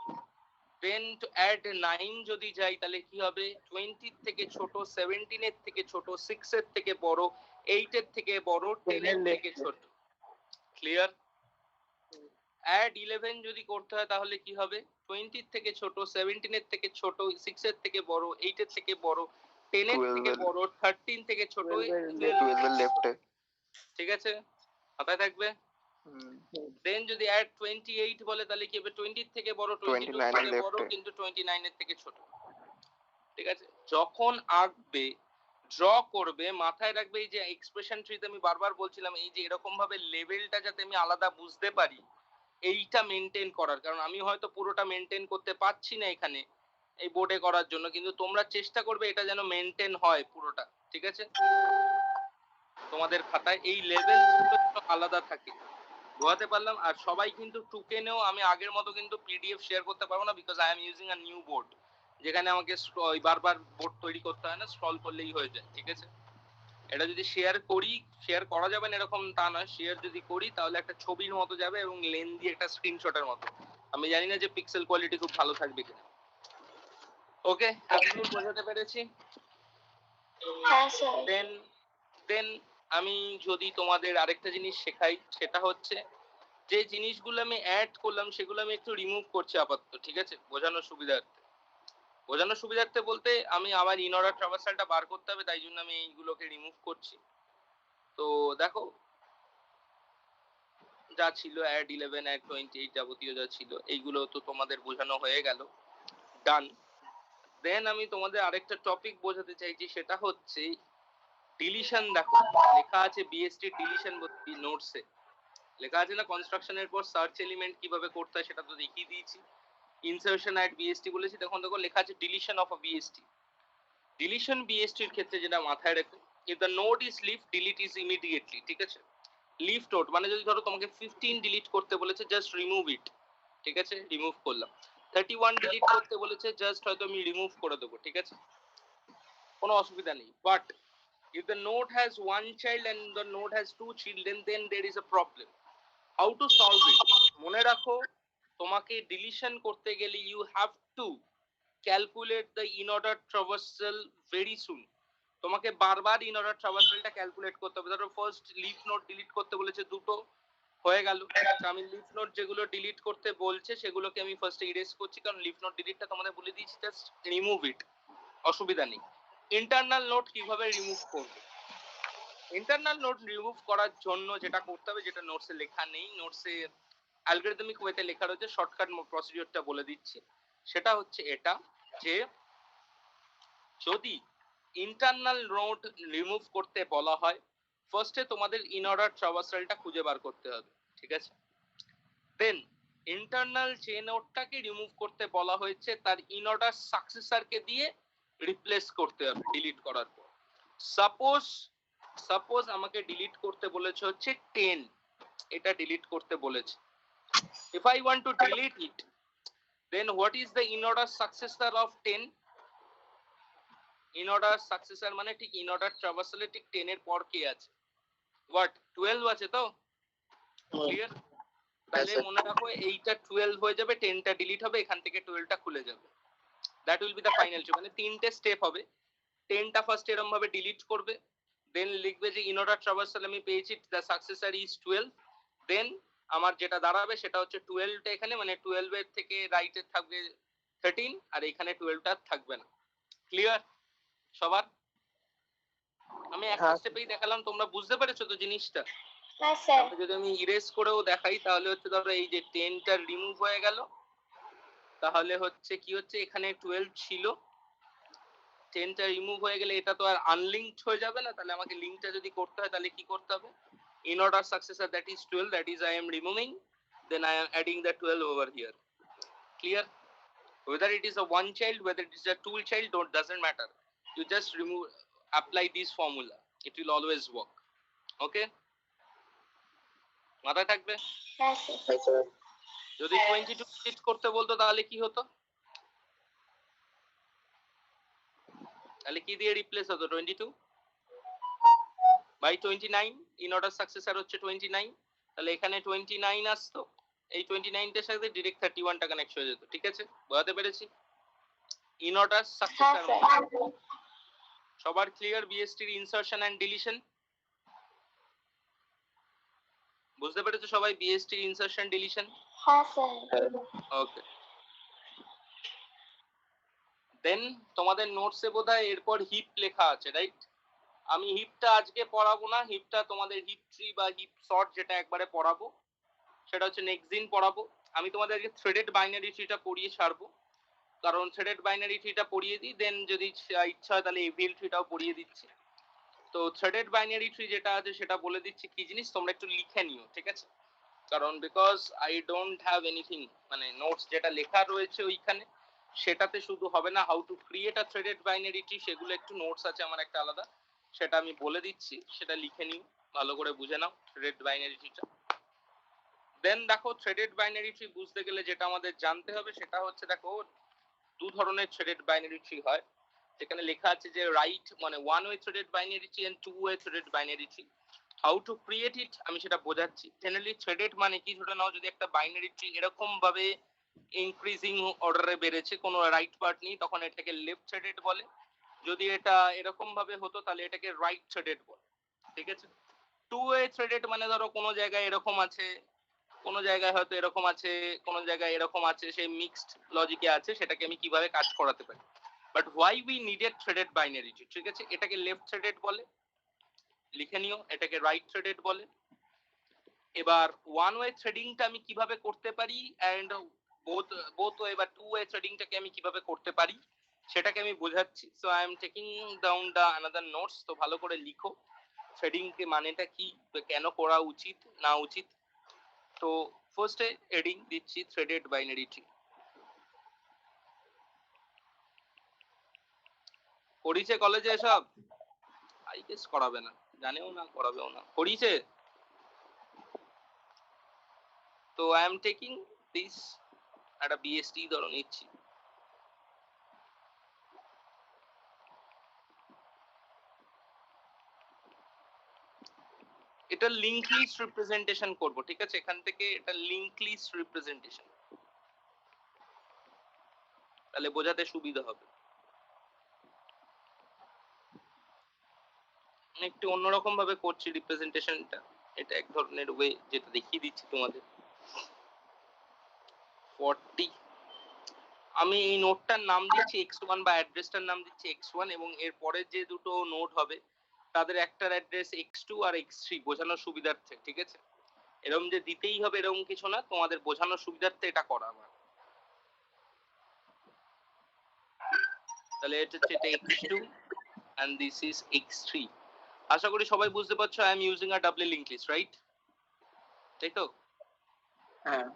Then to add 9 যদি যাই তাহলে কি হবে? 20 থেকে ছোট, 17 এর থেকে ছোট, 6 এর থেকে বড়, 8 এর থেকে বড়, 10 এর থেকে ছোট। ক্লিয়ার? অ্যাড 11 যদি করতে হয় তাহলে কি হবে? 20 থেকে ছোট, 17 এর থেকে ছোট, 6 এর থেকে বড়, 8 এর থেকে বড়, 10 এর থেকে বড়, 13 থেকে ছোট, 12 এর লেফটে। ঠিক আছে? মাথায় থাকবে। দেন যদি অ্যাড 28 বলে তাহলে কি হবে? 20 থেকে বড়, 22 29 থেকে এর বড়, left এ। কিন্তু 29 এর থেকে ছোট। ঠিক আছে? যখন আঁকবে, ড্র করবে, মাথায় রাখবে এই যে এক্সপ্রেশন ট্রিতে আমি বারবার বলছিলাম এই যে এরকম ভাবে লেভেলটা যাতে আমি আলাদা বুঝতে পারি, এইটা মেনটেন করার। কারণ আমি হয়তো পুরোটা মেনটেন করতে পারছি না এখানে এই বোর্ডে করার জন্য, কিন্তু তোমরা চেষ্টা করবে এটা যেন মেনটেন হয় পুরোটা। ঠিক আছে? তোমাদের খাতায় এই লেভেলগুলো আলাদা থাকে। বোঝাতে পারলাম? আর সবাই কিন্তু টুকেনেও আমি আগের মতো কিন্তু পিডিএফ শেয়ার করতে পারবো না, because I am using a new board, যেখানে আমাকে বারবার বোর্ড তৈরি করতে হয় না, স্ক্রল করলেই হয়ে যায়। ঠিক আছে? এটা যদি শেয়ার করি, শেয়ার করা যাবে না এরকম তা নয়, শেয়ার যদি করি তাহলে একটা ছবির মতো যাবে এবং লেন্দি একটা স্ক্রিনশটের মতো। আমি জানি না যে পিক্সেল কোয়ালিটি খুব ভালো থাকবে কিনা। ওকে, এতদূর বোঝাতে পেরেছি? হ্যাঁ স্যার। দেন আমি যদি তোমাদের আরেকটা জিনিস শেখাই, সেটা হচ্ছে যে জিনিসগুলো আমি অ্যাড করলাম সেগুলো আমি একটু রিমুভ করছি আপাতত। ঠিক আছে? বোঝানোর সুবিধার্থে। বোঝানোর সুবিধার্থে বলতে আমি আমার ইন অর্ডার ট্রাভার্সালটা বার করতে হবে, তাই জন্য আমি এইগুলোকে রিমুভ করছি। তো দেখো যা ছিল অ্যাড 11, অ্যাড 28 যাবতীয় যা ছিল এইগুলো তো তোমাদের বোঝানো হয়ে গেল, ডান। দেন আমি তোমাদের আরেকটা টপিক বোঝাতে চাইছি, সেটা হচ্ছে ডিলিশন। দেখো লেখা আছে বিএসটি ডিলিশন নোটসে লেখা আছে না, কনস্ট্রাকশনের পর সার্চ এলিমেন্ট কিভাবে করতে হয় সেটা তো দেখিয়ে দিয়েছি। ইনসার্শন অ্যাট বিএসটি বলেছি, তখন দেখো লেখা আছে deletion of a BST. Deletion বিএসটির ক্ষেত্রে যেটা মাথায় রাখো, if the node is leaf, delete is immediately. ঠিক আছে? লিভ নোড মানে যদি ধরো তোমাকে 15 ডিলিট করতে বলেছে, জাস্ট রিমুভ ইট। ঠিক আছে? রিমুভ করলাম। 31 ডিলিট করতে বলেছে, জাস্ট হয়তো আমি রিমুভ করে দেবো। ঠিক আছে? কোনো অসুবিধা নেই। But if the node has one child and the node has two children, then there is a problem. How to solve it? মনে রাখো তোমাকে ডিলিশন করতে গেলে you have to calculate the in order traversal very soon. তোমাকে বারবার in order traversalটা calculate করতে হবে। ধরো ফার্স্ট লিফ নোড ডিলিট করতে বলেছে, দুটো হয়ে গেল। আমি লিফ নোড যেগুলো ডিলিট করতে বলছে সেগুলোকে আমি ফার্স্টে ইরেজ করছি, কারণ লিফ নোড ডিলিটটা তোমাদের বলে দিয়েছি, জাস্ট রিমুভ ইট, অসুবিধা নেই। ইন্টারনাল নোড কিভাবে রিমুভ করবে? ইন্টারনাল নোড রিমুভ করার জন্য যেটা করতে হবে, যেটা নোটসে লেখা নেই, নোটসে অ্যালগরিদমিক ওয়েতে লেখা রয়েছে, শর্টকাট প্রসিডিউরটা বলে দিচ্ছি। সেটা হচ্ছে এটা, যে যদি ইন্টারনাল নোড রিমুভ করতে বলা হয়, ফার্স্টে তোমাদের ইন অর্ডার ট্রাভার্সালটা খুঁজে বার করতে হবে। ঠিক আছে? দেন ইন্টারনাল যে নোডটাকে রিমুভ করতে বলা হয়েছে তার ইন অর্ডার সাকসেসরকে দিয়ে রিপ্লেস করতে হবে ডিলিট করার পর। সাপোজ আমাকে ডিলিট করতে বলেছে হচ্ছে 10, এটা ডিলিট করতে বলেছে। If I want to delete it, Then what is the in order successor of 10? In order successor মানে ঠিক in order traversal এ ঠিক 10 এর পর কে আছে? What? 12 আছে তো? Clear? তাহলে sir. মনে রাখো এইটা 12 হয়ে যাবে, 10টা ডিলিট হবে, এখান থেকে 12টা খুলে যাবে। That will be the final tree. মানে তিনটে স্টেপ হবে। 10টা ফার্স্ট এরকম ভাবে ডিলিট করবে, দেন লিখবে যে ইন অর্ডার ট্রাভার্সাল আমি পেয়েছি, দ্য সাকসেসর ইজ 12। দেন আমার যেটা দাঁড়াবে সেটা হচ্ছে 12টা এখানে, মানে 12 এর থেকে রাইটে থাকবে 13 আর এখানে 12টা থাকবে না। ক্লিয়ার সবার? আমি একটা হ্যাঁ। স্টেপেই দেখালাম, তোমরা বুঝতে পেরেছো তো জিনিসটা? হ্যাঁ স্যার। তাহলে যদি আমি ইরেজ করেও দেখাই তাহলে হচ্ছে ধরো এই যে 10টা রিমুভ হয়ে গেল, তাহলে হচ্ছে কি হচ্ছে এখানে 12 ছিল, 10টা রিমুভ হয়ে গেলে এটা তো আর আনলিঙ্কড হয়ে যাবে না, তাহলে আমাকে লিঙ্কটা যদি করতে হয় তাহলে কি করতে হবে? In order successor that is 12, that is I am removing, then I am adding the 12 over here. Clear? Whether it is a one child, whether it is a two child, doesn't matter. You just remove, apply this formula. It will always work. Okay? মাথায় থাকবে? হ্যাঁ sir. Yes, sir. যদি 22 delete করতে বলতো তাহলে কি হতো? তাহলে কি দিয়ে রিপ্লেস হতো 22 বাই 29? ইন অর্ডার সাকসেসর হচ্ছে 29, তাহলে এখানে 29 আসতো, এই 29টার সাথে ডিরেক্ট 31টা কানেক্ট হয়ে যেত। ঠিক আছে, বোঝাতে পেরেছি? ইন অর্ডার হ্যাঁ সাকসেসর স্যার। সবার ক্লিয়ার? বিএসটির ইনসারশন এন্ড ডিলিশন বুঝতে পেরেছো সবাই? বিএসটির ইনসারশন ডিলিশন? হ্যাঁ স্যার। ওকে। দেন তোমাদের নোটসে বোধহয় এরপর হিপ লেখা আছে, রাইট? আমি হিপটা আজকে পড়াবো না, হিপটা তোমাদের হিপ ট্রি বা হিপ সর্ট যেটা একবারে পড়াবো সেটা হচ্ছে নেক্সট দিন পড়াবো। আমি তোমাদেরকে থ্রেডেড বাইনারি ট্রিটা পড়িয়ে ছাড়বো, কারণ থ্রেডেড বাইনারি ট্রিটা পড়িয়ে দিই, দেন যদি ইচ্ছা হয় তাহলে এভিএল ট্রিটাও পড়িয়ে দিচ্ছি। তো থ্রেডেড বাইনারি ট্রি যেটা আছে সেটা বলে দিচ্ছি কি জিনিস, তোমরা একটু লিখে নিও, ঠিক আছে? কারণ because I don't have anything, মানে নোটস যেটা লেখা রয়েছে ওইখানে সেটাতে শুধু হবে না, how to create a threaded binary tree সেগুলো একটু নোটস আছে আমার একটা আলাদা, সেটা আমি বলে দিচ্ছি, সেটা লিখে নিও, ভালো করে বুঝে নাও থ্রেডেড বাইনারি ট্রিটা। দেন দেখো থ্রেডেড বাইনারি ট্রি বুঝতে গেলে যেটা আমাদের জানতে হবে সেটা হচ্ছে, দেখো দু ধরনের থ্রেডেড বাইনারি ট্রি হয়, যেখানে লেখা আছে যে রাইট মানে one way threaded binary tree and two way threaded binary tree. How to create it আমি সেটা বোঝাচ্ছি। জেনারেলি থ্রেডেড মানে কি, ধরে নাও যদি একটা বাইনারি ট্রি এরকম ভাবে ইনক্রিজিং অর্ডারে বেড়েছে, কোনো রাইট পার্ট নেই, তখন এটাকে লেফট থ্রেডেড বলে। যদি এটা এরকম ভাবে হতো তাহলে এটাকে রাইট থ্রেডেড বলে। ঠিক আছে? টু ওয়ে থ্রেডেড মানে ধরো কোনো জায়গায় এরকম আছে, কোনো জায়গায় হয়তো এরকম আছে, কোনো জায়গায় এরকম আছে, সেই মিক্সড লজিকে আছে, সেটাকে আমি কিভাবে কাজ করাতে পারি। But why we needed threaded binary tree, ঠিক আছে? এটাকে লেফট থ্রেডেড বলে, লিখে নিও, এটাকে রাইট থ্রেডেড বলে। এবার ওয়ান ওয়ে থ্রেডিংটা আমি কিভাবে করতে পারি এন্ড বোথ ওয়ে বা টু ওয়ে থ্রেডিংটাকে আমি কিভাবে করতে পারি সেটাকে আমি বোঝাচ্ছি। So I am taking down the another notes, তো ভালো করে লিখো থ্রেডিং কে মানেটা কি, কেন করা উচিত না উচিত। তো ফার্স্টে হেডিং দিচ্ছি থ্রেডেড বাইনারি ট্রি। করিছে কলেজে এসব? আই গেস করাবে না, জানেও না, করাবেও না। করিছে? তো আই এম টেকিং দিস, একটা বিএসটি ধরো নিচ্ছি। এটা লিংক লিস্ট রিপ্রেজেন্টেশন করব, ঠিক আছে? এখান থেকে এটা লিংক লিস্ট রিপ্রেজেন্টেশন, তাহলে বোঝাতে সুবিধা হবে। একটু অন্যরকম ভাবে করছি রিপ্রেজেন্টেশনটা, এটা এক ধরনের ওয়ে যেটা দেখিয়ে দিচ্ছি তোমাদের। 40 আমি এই নোটটার নাম দিচ্ছি x1 বা অ্যাড্রেসটার নাম দিচ্ছি x1, এবং এর পরে যে দুটো নোট হবে তাদের একটার অ্যাড্রেস x2 আর x3 বোঝানোর সুবিধার্থে, ঠিক আছে? এরকম যে দিতেই হবে এরকম কিছু না, তোমাদের বোঝানোর সুবিধার্থে এটা করা আমার। তাহলে এটা হচ্ছে x2 and this is x3। আশা করি সবাই বুঝতে পারছো I am using a double link list, right? তাই তো? হ্যাঁ।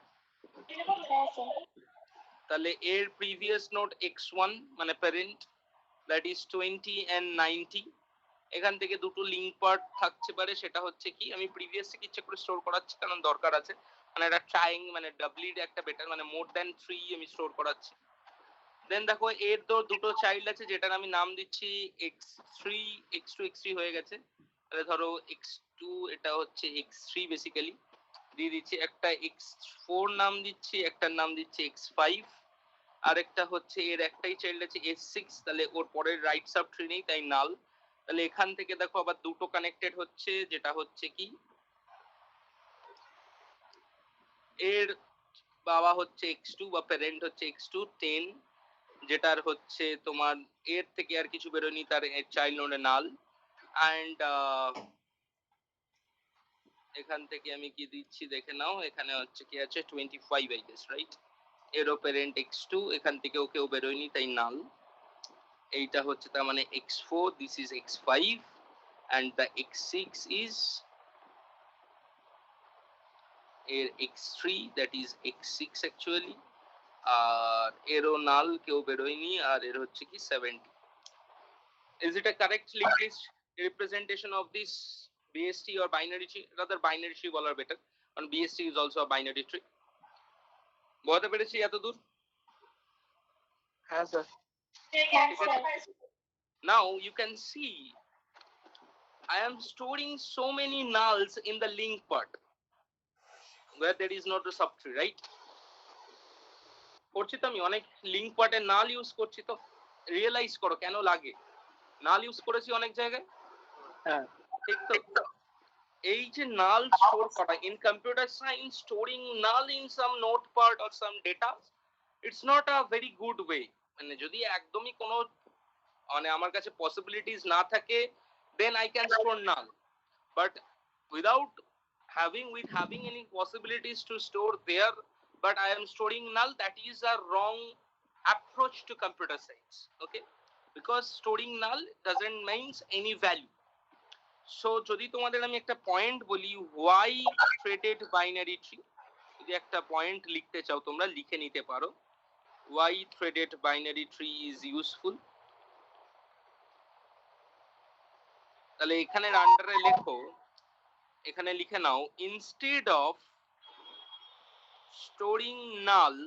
তাহলে এর প্রিভিয়াস নোট x1 মানে প্যারেন্ট, দ্যাট ইজ 20 and 90। এখান থেকে দুটো লিংক পার্ট থাকতে পারে, সেটা হচ্ছে কি, আমি প্রিভিয়াস থেকে ইচ্ছে করে স্টোর করাচ্ছি কারণ দরকার আছে। মানে একটা ট্রাইং মানে ডাবলির একটা বেটার মানে মোর দ্যান 3 আমি স্টোর করাচ্ছি। দেন দেখো এর তো দুটো চাইল্ড আছে যেটার আমি নাম দিচ্ছি x3 x2 x3 হয়ে গেছে, তাহলে ধরো x2 এটা হচ্ছে x3 বেসিক্যালি দিয়ে দিচ্ছি, একটা x4 নাম দিচ্ছি, একটার নাম দিচ্ছি x5, আর একটা হচ্ছে এর একটাই চাইল্ড আছে s6, তাহলে ওর পরের রাইট সাব ট্রি নেই তাই নাল। তাহলে এখান থেকে দেখো আবার দুটো কানেক্টেড হচ্ছে, যেটা হচ্ছে কি এর বাবা হচ্ছে x2 বা প্যারেন্ট হচ্ছে x2 10, যেটার হচ্ছে তোমার এর থেকে আর কিছু বেরোয়নি, তার চাইল্ড নোডে নাল। অ্যান্ড এখান থেকে আমি কি দিচ্ছি দেখে নাও, এখানে হচ্ছে কি আছে 25 আই গেস, রাইট? এরও প্যারেন্ট x2, এখান থেকেও কেউ বেরোয়নি তাই নাল। এইটা হচ্ছে তার মানে x4, this is x5, and the x6 is এর x3, that is x6 actually, আর এরও নাল কেউ বেরোয়নি, আর এর হচ্ছে কি 70। Is it a correct linked list representation of this BST or binary tree? Rather binary tree বলার better, and BST is also a binary tree. বুঝতে পেরেছি এত দূর? হ্যাঁ sir. Now you can see I am storing so many nulls in the link part where there is not a subtree, right? করছি তো আমি অনেক লিঙ্ক পার্টে নাল ইউজ করছি, তো রিয়েলাইজ করো কেন লাগে, নাল ইউজ করেছি অনেক জায়গায়, হ্যাঁ ঠিক তো? এই যে নাল স্টোর করা in computer science, storing null in some note part or some data, it's not a very good way. মানে যদি একদমই কোনো মানে আমার কাছে পসিবিলিটিস না থাকে, then I can store null, but without having any possibilities to store there, but I am storing null, that is a wrong approach to computer science, okay? Because storing null doesn't means any value. So যদি তোমাদের আমি একটা point বলি, why threaded binary tree, যদি একটা point লিখতে চাও তোমরা লিখে নিতে পারো, why threaded binary tree is useful, তাহলে এখানের আন্ডারে লেখো, এখানে লিখে নাও, instead of storing null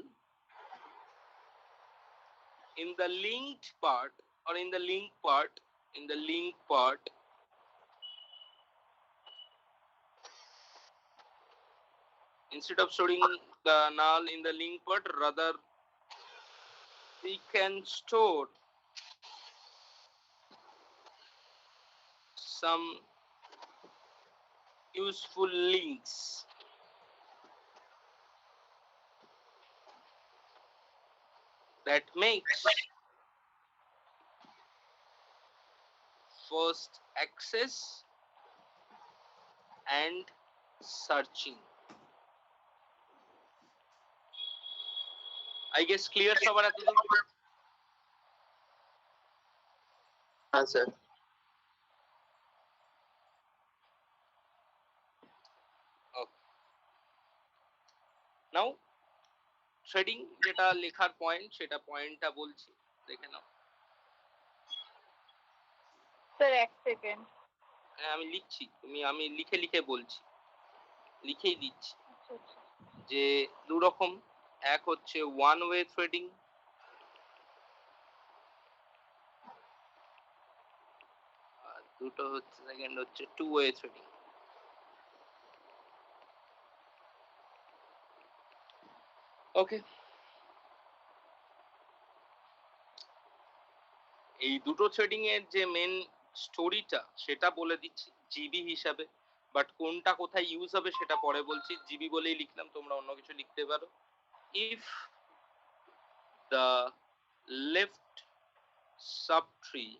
in the linked part or in the link part, instead of storing the null in the link part, rather we can store some useful links that makes first access and searching. I guess clear সবার এতদূর? হ্যাঁ sir. নাও threading যেটা লেখার point, সেটা পয়েন্টটা বলছি, দেখে নাও। Sir এক সেকেন্ড। হ্যাঁ আমি লিখছি, আমি লিখে লিখে বলছি, লিখেই দিচ্ছি যে দু রকম, এক হচ্ছে ওয়ান ওয়ে থ্রেডিং, আর দুটো হচ্ছে সেকেন্ড হচ্ছে টু ওয়ে থ্রেডিং। ওকে, এই দুটো থ্রেডিং এর যে মেন স্টোরিটা সেটা বলে দিচ্ছি জিবি হিসাবে, বাট কোনটা কোথায় ইউজ হবে সেটা পরে বলছি। জিবি বলেই লিখলাম, তোমরা অন্য কিছু লিখতে পারো। If the left subtree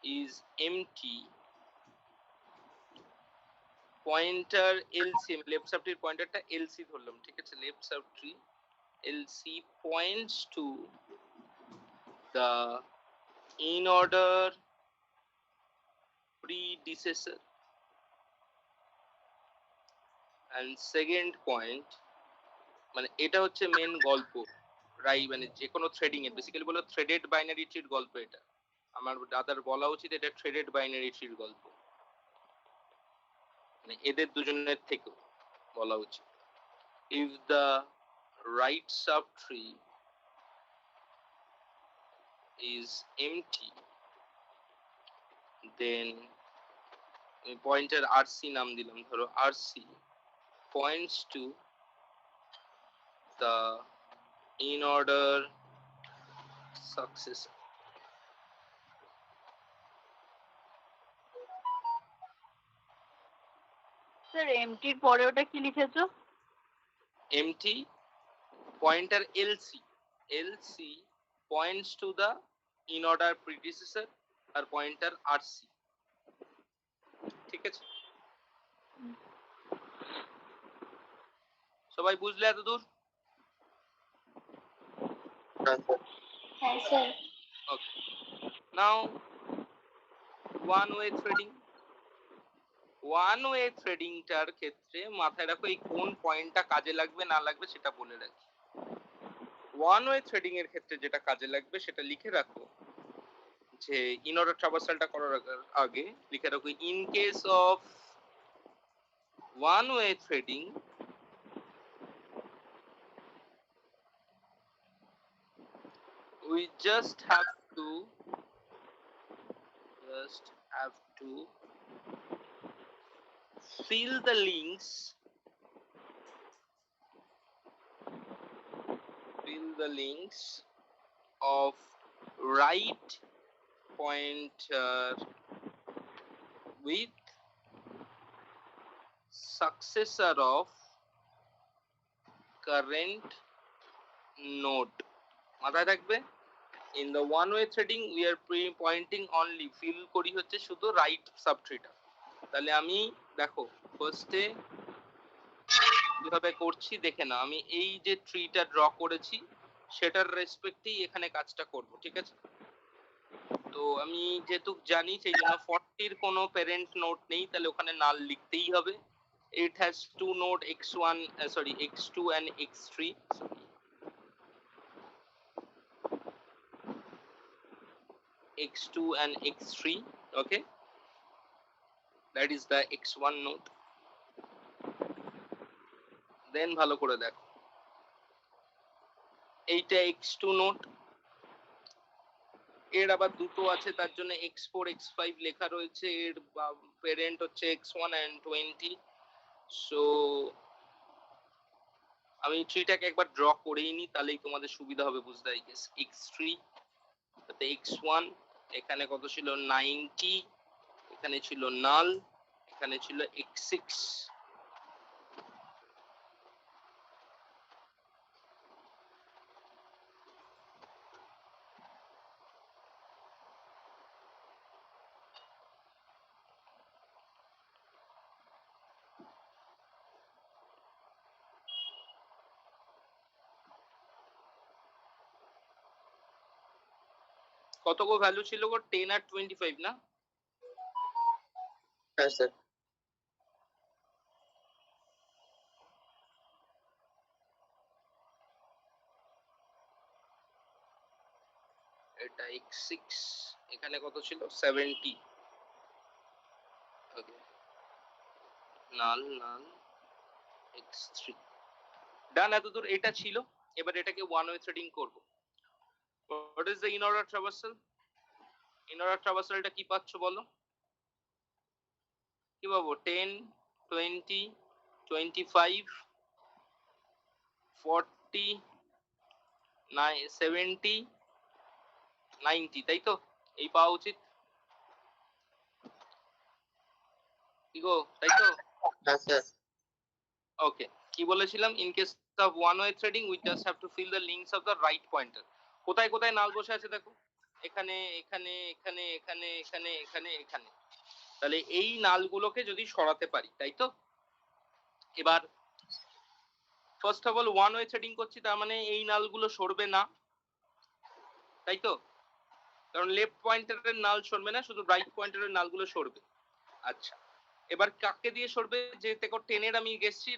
is empty, pointer lc, left subtree pointerটা lc ধরলাম, ঠিক আছে? left subtree lc points to the in order predecessor, and second point মানে এটা হচ্ছে মেন গল্প, রাই মানে যে কোনো থ্রেডিং এর বেসিক্যালি বলো থ্রেডেড বাইনারি ট্রির গল্প। এটা আমার দাদার বলা উচিত, এটা থ্রেডেড বাইনারি ট্রির গল্প, মানে এদের দুজনের থেকেও বলা উচিত। If the right subtree is empty, then পয়েন্টের RC নাম দিলাম, ধরো RC points to the in order successor. Sir এমটির পরে ওটা কি লিখেছো? empty pointer LC points to the in order predecessor R pointer RC, ঠিক আছে? সবাই বুঝলে এতদূর? হ্যাঁ স্যার। হ্যাঁ sir. Okay. Now one way trading. One way trading টার ক্ষেত্রে মাথায় রাখো এই কোন পয়েন্টটা কাজে লাগবে না লাগবে সেটা বলে রাখি। ওয়ান ওয়ে ট্রেডিং এর ক্ষেত্রে যেটা কাজে লাগবে সেটা লিখে রাখো, যে ইন অর্ডার ট্রাভার্সালটা করার আগে লিখে রাখো, in case of one way trading we just have to fill the links of right pointer with successor of current node. মাথায় রাখবে, in the one way trading we are pointing only, fill করি হচ্ছে শুধু right সাবট্রিটা। তাহলে আমি দেখো ফার্স্টে কিভাবে করছি দেখে না, আমি এই যে ট্রিটা ড্র করেছি সেটার রেসপেক্টেই এখানে কাজটা করব, ঠিক আছে? তো আমি যেহেতু জানি সেই জন্য 40 এর কোনো প্যারেন্ট নোড নেই, তাহলে ওখানে নাল লিখতেই হবে। it has two node x1 x2 and x3, x2 and x3, okay, that is the x1 node. Then ভালো করে দেখো, এইটা x2 নোড, এর আবার দুটো আছে তার জন্য x4 x5 লেখা রয়েছে, এর প্যারেন্ট হচ্ছে x1 and 20। সো আমি ট্রিটাকে একবার ড্র করেই নি, তাহলেই তোমাদের সুবিধা হবে বুঝতে। আই গেস x3 তাতে x1, এখানে কত ছিল 90, এখানে ছিল নাল, এখানে ছিল x6। কত গো ভ্যালু ছিল গো? 10 আর 25 না? হ্যাঁ স্যার। এটা x6, এখানে কত ছিল 70, ওকে, নাল x3 ডান। এতদূর এটা ছিল, এবার এটাকে ওয়ান ওয়ে ট্রেডিং করব। What is the in order traversal? In order ট্রাভার্সালটা কি পাচ্ছ বলো? কি পাবো? 10 20 25 40 70 90, তাই তো? এই পাওয়া উচিত কি গো, তাই তো? হ্যাঁ স্যার। ওকে, কি বলেছিলাম? In case of one way threading we just have to fill the links of the right pointer. কোথায় কোথায় নাল বসে আছে দেখো, এখানে এখানে এখানে এখানে এখানে এখানে এখানে, তাহলে এই নালগুলোকে যদি সরাতে পারি, তাই তো? এবার first of all one way trading করছি, তার মানে এই নালগুলো সরবে না, তাই তো? কারণ লেফট পয়েন্টারের নাল সরবে না, শুধু রাইট পয়েন্টারের নালগুলো সরবে। আচ্ছা, এবার কাকে দিয়ে সরবে? যে দেখো 10 এর আমি গেছি,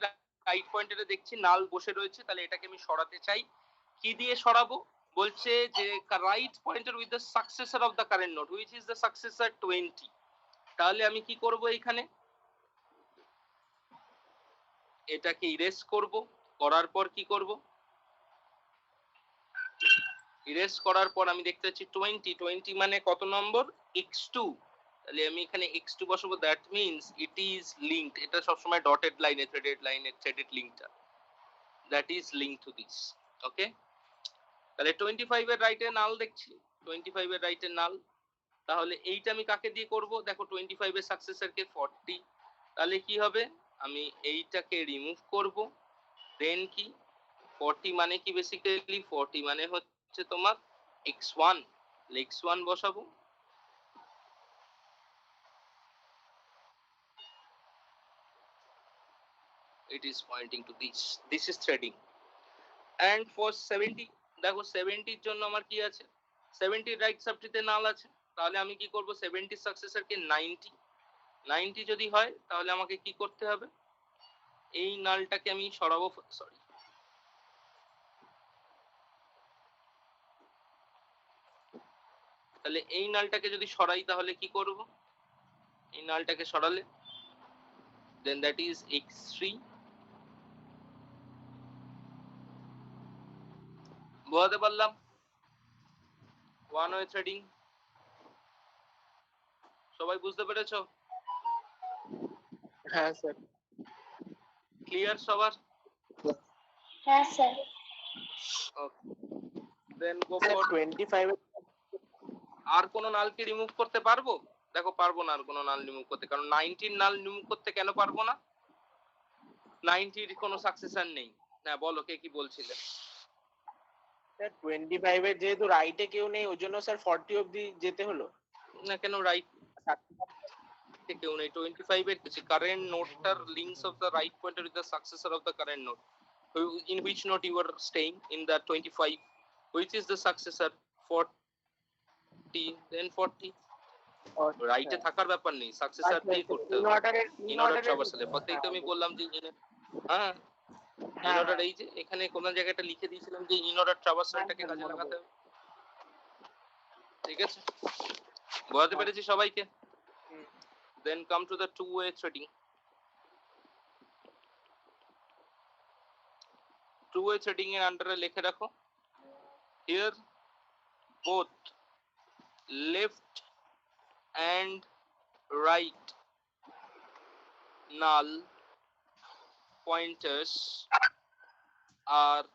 রাইট পয়েন্টারে দেখছি নাল বসে রয়েছে, তাহলে এটাকে আমি সরাতে চাই। কি দিয়ে সরাবো? বলছে যে right pointer with the successor of the current node which is the successor 20। তাহলে আমি কি করব? এখানে এটাকে ইরেজ করব, করার পর কি করব, ইরেজ করার পর আমি দেখতে পাচ্ছি 20 মানে কত নম্বর, x2, তাহলে আমি এখানে x2 বসাবো, that means it is linked, এটা সবসময় ডটেড লাইনে থ্রেডেড লিঙ্কটা, that is link to this. Okay, তাহলে 25 এর রাইটে নাল দেখছি, 25 এর রাইটে নাল, তাহলে এইটা আমি কাকে দিয়ে করব, দেখো 25 এর সাকসেসর কে 40, তাহলে কি হবে, আমি এইটাকে রিমুভ করব, দেন কি 40 মানে কি, বেসিক্যালি 40 মানে হচ্ছে তোমার x1, x1 বসাবো, it is pointing to this is threading, and for 70 দেখো 70 এর জন্য আমার কি আছে, 70 রাইট সাবট্রিতে নাল আছে, তাহলে আমি কি করব, 70 সাকসেসর কে 90 যদি হয় তাহলে আমাকে কি করতে হবে, এই নালটাকে আমি সরাবো, সরি তাহলে এই নালটাকে যদি সরাই তাহলে কি করব, এই নালটাকে সরালে then that is x3, বোঝাতে পারলাম, ওয়ান ওয়ে থ্রেডিং, সবাই বুঝতে পেরেছো? হ্যাঁ স্যার। ক্লিয়ার সবার? হ্যাঁ sir. Okay, then go sir for, 25 আর কোন নাল কি রিমুভ করতে পারবো, দেখো পারবো না আর কোন নাল রিমুভ করতে, কারণ 19 নাল রিমুভ করতে কেন পারবো না, 90 এর কোনো সাকসেসর নেই। হ্যাঁ বলো, কে কি বলছিলে? স্যার 25 এর যেহেতু রাইটে কেউ নেই ওই জন্য স্যার 40 অবধি যেতে হলো। না কেন রাইট কেউ নেই, 25 এর কিছু কারেন্ট নোডটার links of the right pointer with the successor of the current node, in which node you are staying in the 25, which is the successor 40, then 40 রাইটে থাকার ব্যাপার নেই, সাকসেসর দিয়ে করতে হবে, ইন অর্ডার ট্রাভার্সালে, প্রত্যেকটা আমি বললাম যে হ্যাঁ ইন অর্ডার, এই যে এখানে কোন জায়গাটা লিখে দিয়েছিলাম যে ইন অর্ডার ট্রাভার্সালটাকে কাজে লাগাতে হবে, ঠিক আছে, বোঝাতে পেরেছি সবাইকে? Then come to the two-way threading. Two-way threading এর আন্ডারে লিখে রাখো, here both left and right null pointers are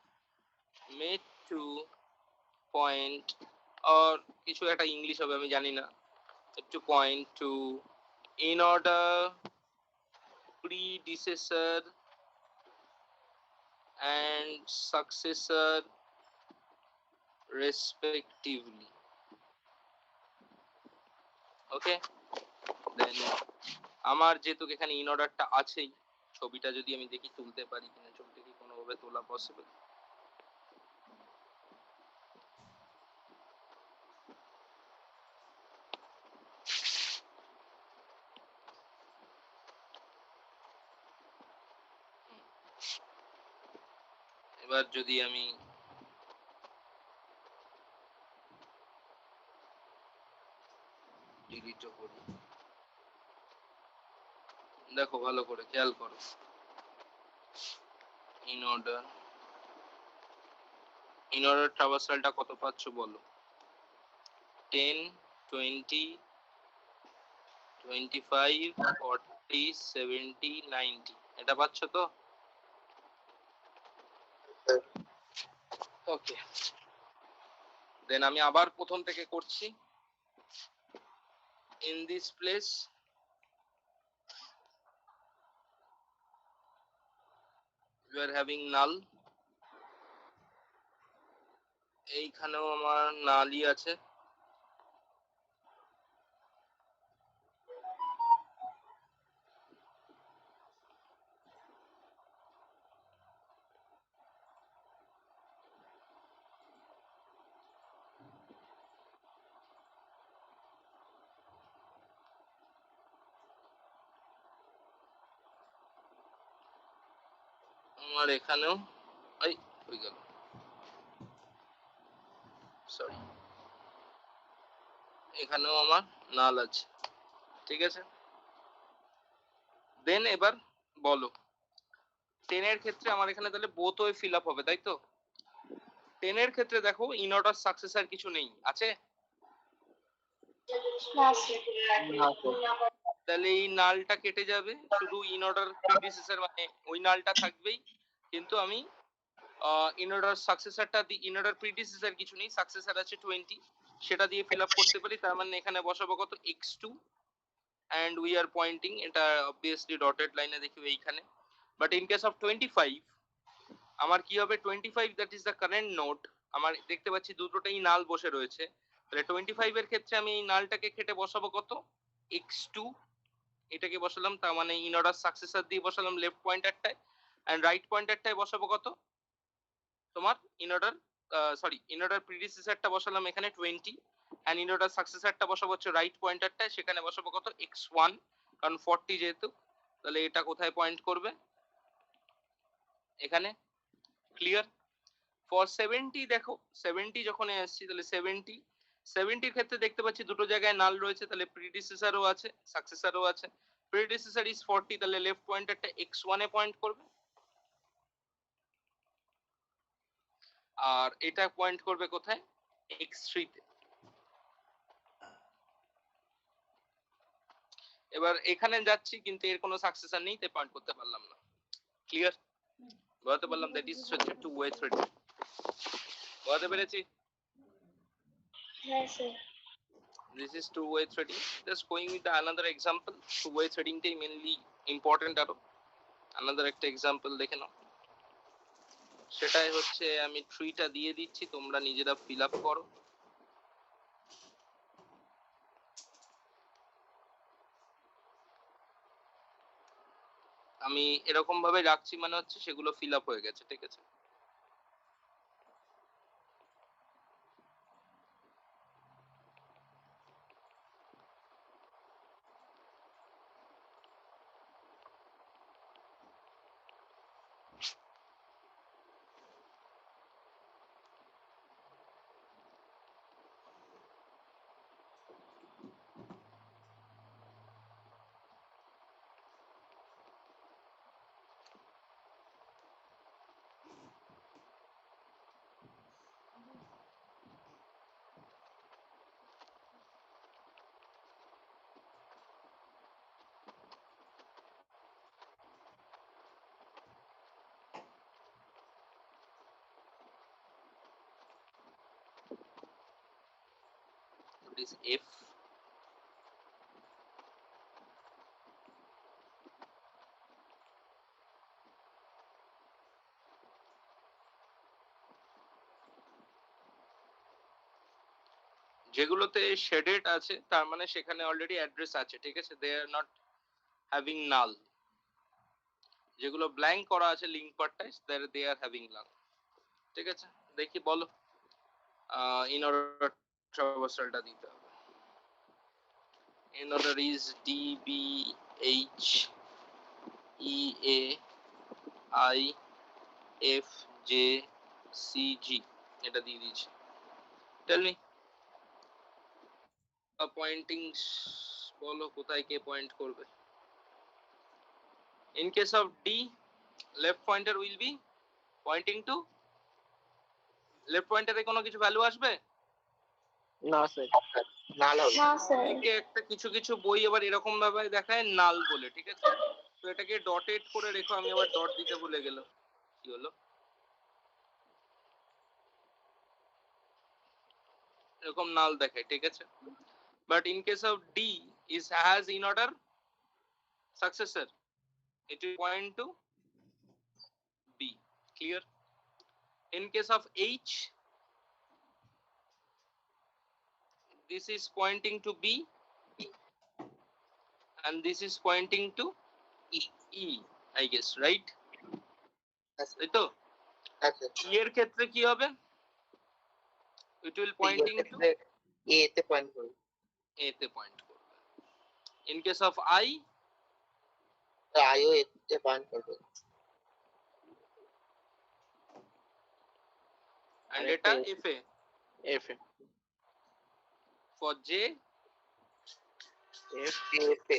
made to point, or কিছু একটা ইংলিশ হবে আমি জানি না, to point to in order, predecessor and successor respectively. Okay, then আমার যেহেতু এখানে ইন অর্ডারটা আছেই, ছবিটা যদি আমি দেখি তুলতে পারি কিনা, ছবিটা কি কোনোভাবে তোলা পসিবল, এবার যদি আমি ডিলিটও করি, দেখো ভালো করে খেয়াল করো, ইন অর্ডার ট্রাভার্সালটা কত পাচ্ছ বলো, 10, 20, 25, 40, 70, 90, এটা পাচ্ছ তো? ওকে, দেন আমি আবার প্রথম থেকে করছি, in this place we are having null, এইখানেও আমার নালই আছে, আমার এখানেও এই হয়ে গেল, সরি, এখানেও আমার নাল আছে, ঠিক আছে, দেন এবার বলো 10 এর ক্ষেত্রে আমার এখানে তাহলে বোথ ওয়ে ফিল আপ হবে, তাই তো? 10 এর ক্ষেত্রে দেখো ইন অর্ডার সাকসেসর কিছু নেই, আছে? না স্যার। তাহলে এই নালটা কেটে যাবে, শুধু ইন অর্ডার প্রিডিসেসর মানে ওই নালটা থাকবেই, কিন্তু আমি in order সাকসেসরটা in order predecessor কিছু নেই, সাকসেসর আছে 20, সেটা দিয়ে ফিল আপ করতে পারি। তার মানে এখানে বসাবো কত, x2, and we are pointing, এটা obviously dotted লাইনে দেখিবে এইখানে। বাট ইন কেস অফ 25 আমার কি হবে, 25 that is the current node, আমার দেখতে পাচ্ছি দুটোটাই নাল বসে রয়েছে। তাহলে 25 এর ক্ষেত্রে আমি এই নালটাকে কেটে বসাবো কত, x2, এটাকে বসালাম, তার মানে ইন অর্ডার সাকসেসর দিয়ে বসালাম লেফট পয়েন্টারটায়, এন্ড রাইট পয়েন্টারটায় বসাবো কত, তোমার ইন অর্ডার প্রিডিসেসরটা বসালাম এখানে 20, এন্ড ইন অর্ডার সাকসেসরটা বসাবো হচ্ছে রাইট পয়েন্টারটায়, সেখানে বসাবো কত, x1, কারণ 40 যেহেতু। তাহলে এটা কোথায় পয়েন্ট করবে, এখানে। ক্লিয়ার? ফর 70 দেখো 70 যখন আসছি, তাহলে 70 এর ক্ষেত্রে দেখতে পাচ্ছি দুটো জায়গায় নাল রয়েছে, তাহলে প্রিডিসেসরও আছে সাকসেসরও আছে। প্রিডিসেসর ইজ 40, তাহলে লেফট পয়েন্টারটা x1 এ পয়েন্ট করবে, আর এটা পয়েন্ট করবে কোথায়, x3 তে। এবার এখানে যাচ্ছি কিন্তু এর কোনো সাকসেসর নেই, তাই পয়েন্ট করতে পারলাম না। ক্লিয়ার? বলতে পারলাম দ্যাট ইজ হচ্ছে টু ওয়ে থ্রেডিং। বলতে পেরেছি? হ্যাঁ sir. This is two-way threading. Just going with the another example. Two-way threading tie mainly important আরো। Another একটা example দেখে নাও। সেটাই হচ্ছে আমি ট্রিটা দিয়ে দিচ্ছি, তোমরা নিজেরা fill up করো। আমি এরকম ভাবে রাখছি মানে হচ্ছে সেগুলো fill up হয়ে গেছে, ঠিক আছে? It is F. যেগুলোতে শেডেড আছে তার মানে সেখানে অলরেডি অ্যাড্রেস আছে, ঠিক আছে? দে আর নট হ্যাভিং নাল। যেগুলো ব্ল্যাঙ্ক করা আছে লিঙ্ক পার্টটায়, দে আর হ্যাভিং নাল, ঠিক আছে? দেখি বলো, ইন অর্ডার ট্রাভার্সালটা দিতে হবে। In order is DBH EAIFJCG, এটা দিয়ে দিয়েছি। টেল মি পয়েন্টিংস বলো, কোথায় কে পয়েন্ট করবে? In case of D, left pointer will be pointing to left pointer এ কোনো কিছু ভ্যালু আসবে? না স্যার। নাল হবে। না স্যার। একে একটা কিছু কিছু বই আবার এরকম ভাবে দেখায় নাল বলে, ঠিক আছে? তো এটাকে ডটেড করে রেখো, আমি আবার ডট দিতে ভুলে গেলাম, কি হলো? এরকম নাল দেখায়, ঠিক আছে? But in case of D is has in order successor, it will point to B. Clear? In case of H, this is pointing to B and this is pointing to E, I guess, right? আচ্ছা তাই তো? আচ্ছা। E এর ক্ষেত্রে কি হবে? It will pointing to এ তে point করবে। A তে পয়েন্ট করবে। In case of I, আইও এ তে পয়েন্ট করবে। and এটা F A. F A. For J, F A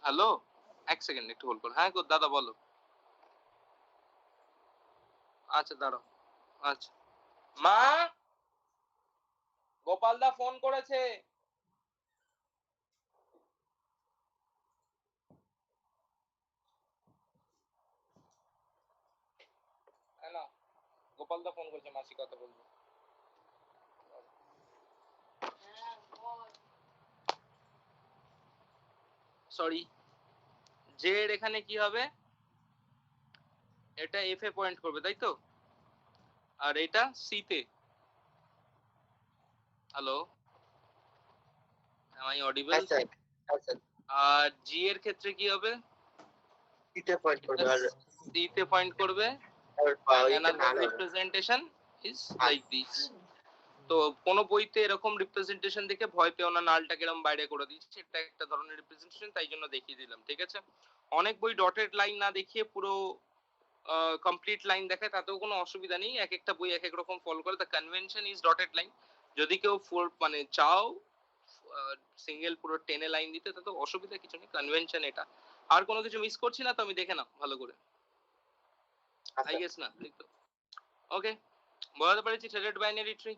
hello, এক সেকেন্ড একটু হোল্ড করো। হ্যাঁ গো দাদা বলো। আচ্ছা দাঁড়াও। আচ্ছা মা, গোপাল দা ফোন করেছে। হ্যালো, গোপাল দা ফোন করেছে, মাসি কথা বলবো। সরি, জেড এখানে কি হবে? এটা এফ এ পয়েন্ট করবে তাই তো, আর এটা সি তে। Hello, am I audible? হ্যাঁ স্যার, হ্যাঁ স্যার, আর জি এর ক্ষেত্রে কি হবে? এটা পয়েন্ট করবে আর সি তে পয়েন্ট করবে। ওইটা Another নাল হবে। representation is like this. তো কোন বইতে এরকম রিপ্রেজেন্টেশন দেখে ভয় পেও না, নালটা কিরকম বাইরে করে দিচ্ছে, এটা একটা ধরনের রিপ্রেজেন্টেশন, তাই জন্য দেখিয়ে দিলাম, ঠিক আছে? অনেক বই ডটেড লাইন না দেখিয়ে পুরো কমপ্লিট লাইন দেখায়, তাতেও কোনো অসুবিধা নেই, এক একটা বই এক এক রকম ফলো করে। The convention is dotted line. যদি কেউ ফুল মানে চাও সিঙ্গেল পুরো টেনে লাইন দিতে, তাতে অসুবিধা কিছু নেই, কনভেনশন এটা। আর কোনো কিছু মিস করছি না তো? আমি দেখে নাও ভালো করে, আই গেস না, ঠিক তো? ওকে, বোঝাতে পেরেছি threaded binary tree?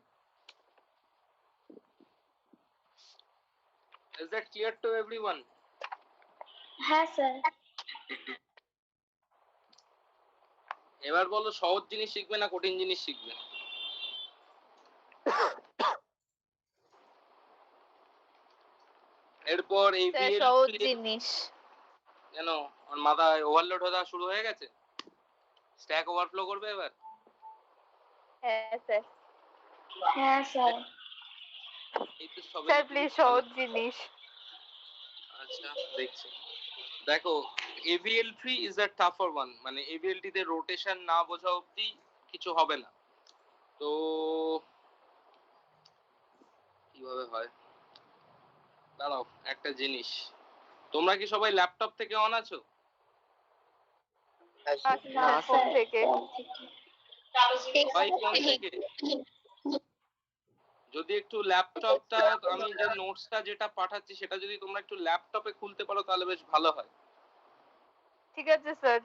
Is that clear to everyone? হ্যাঁ স্যার। এবার বলো, সহজ জিনিস শিখবে না কঠিন জিনিস শিখবে? এরপর এই সহজ জিনিস। কেন ওর মাথায় ওভারলোড হওয়া শুরু হয়ে গেছে? স্ট্যাক ওভারফ্লো করবে এবার? হ্যাঁ স্যার। হ্যাঁ স্যার। এই তো সবে স্যার প্লিজ সহজ জিনিস। আচ্ছা দেখছি। দেখো, AVL3 is a tougher one, মানে AVL3 তে রোটেশন না বোঝা অবধি কিছু হবে না। তো কিভাবে হয় দাঁড়াও, একটা জিনিস, তোমরা কি সবাই ল্যাপটপ থেকে অন আছো? না ফোন থেকে। সবাই ফোন থেকে? যদি একটু ল্যাপটপটা, আমি যে নোটসটা যেটা পাঠাচ্ছি সেটা যদি তোমরা একটু ল্যাপটপে খুলতে পারো তাহলে বেশ ভালো হয়। ঠিক আছে স্যার,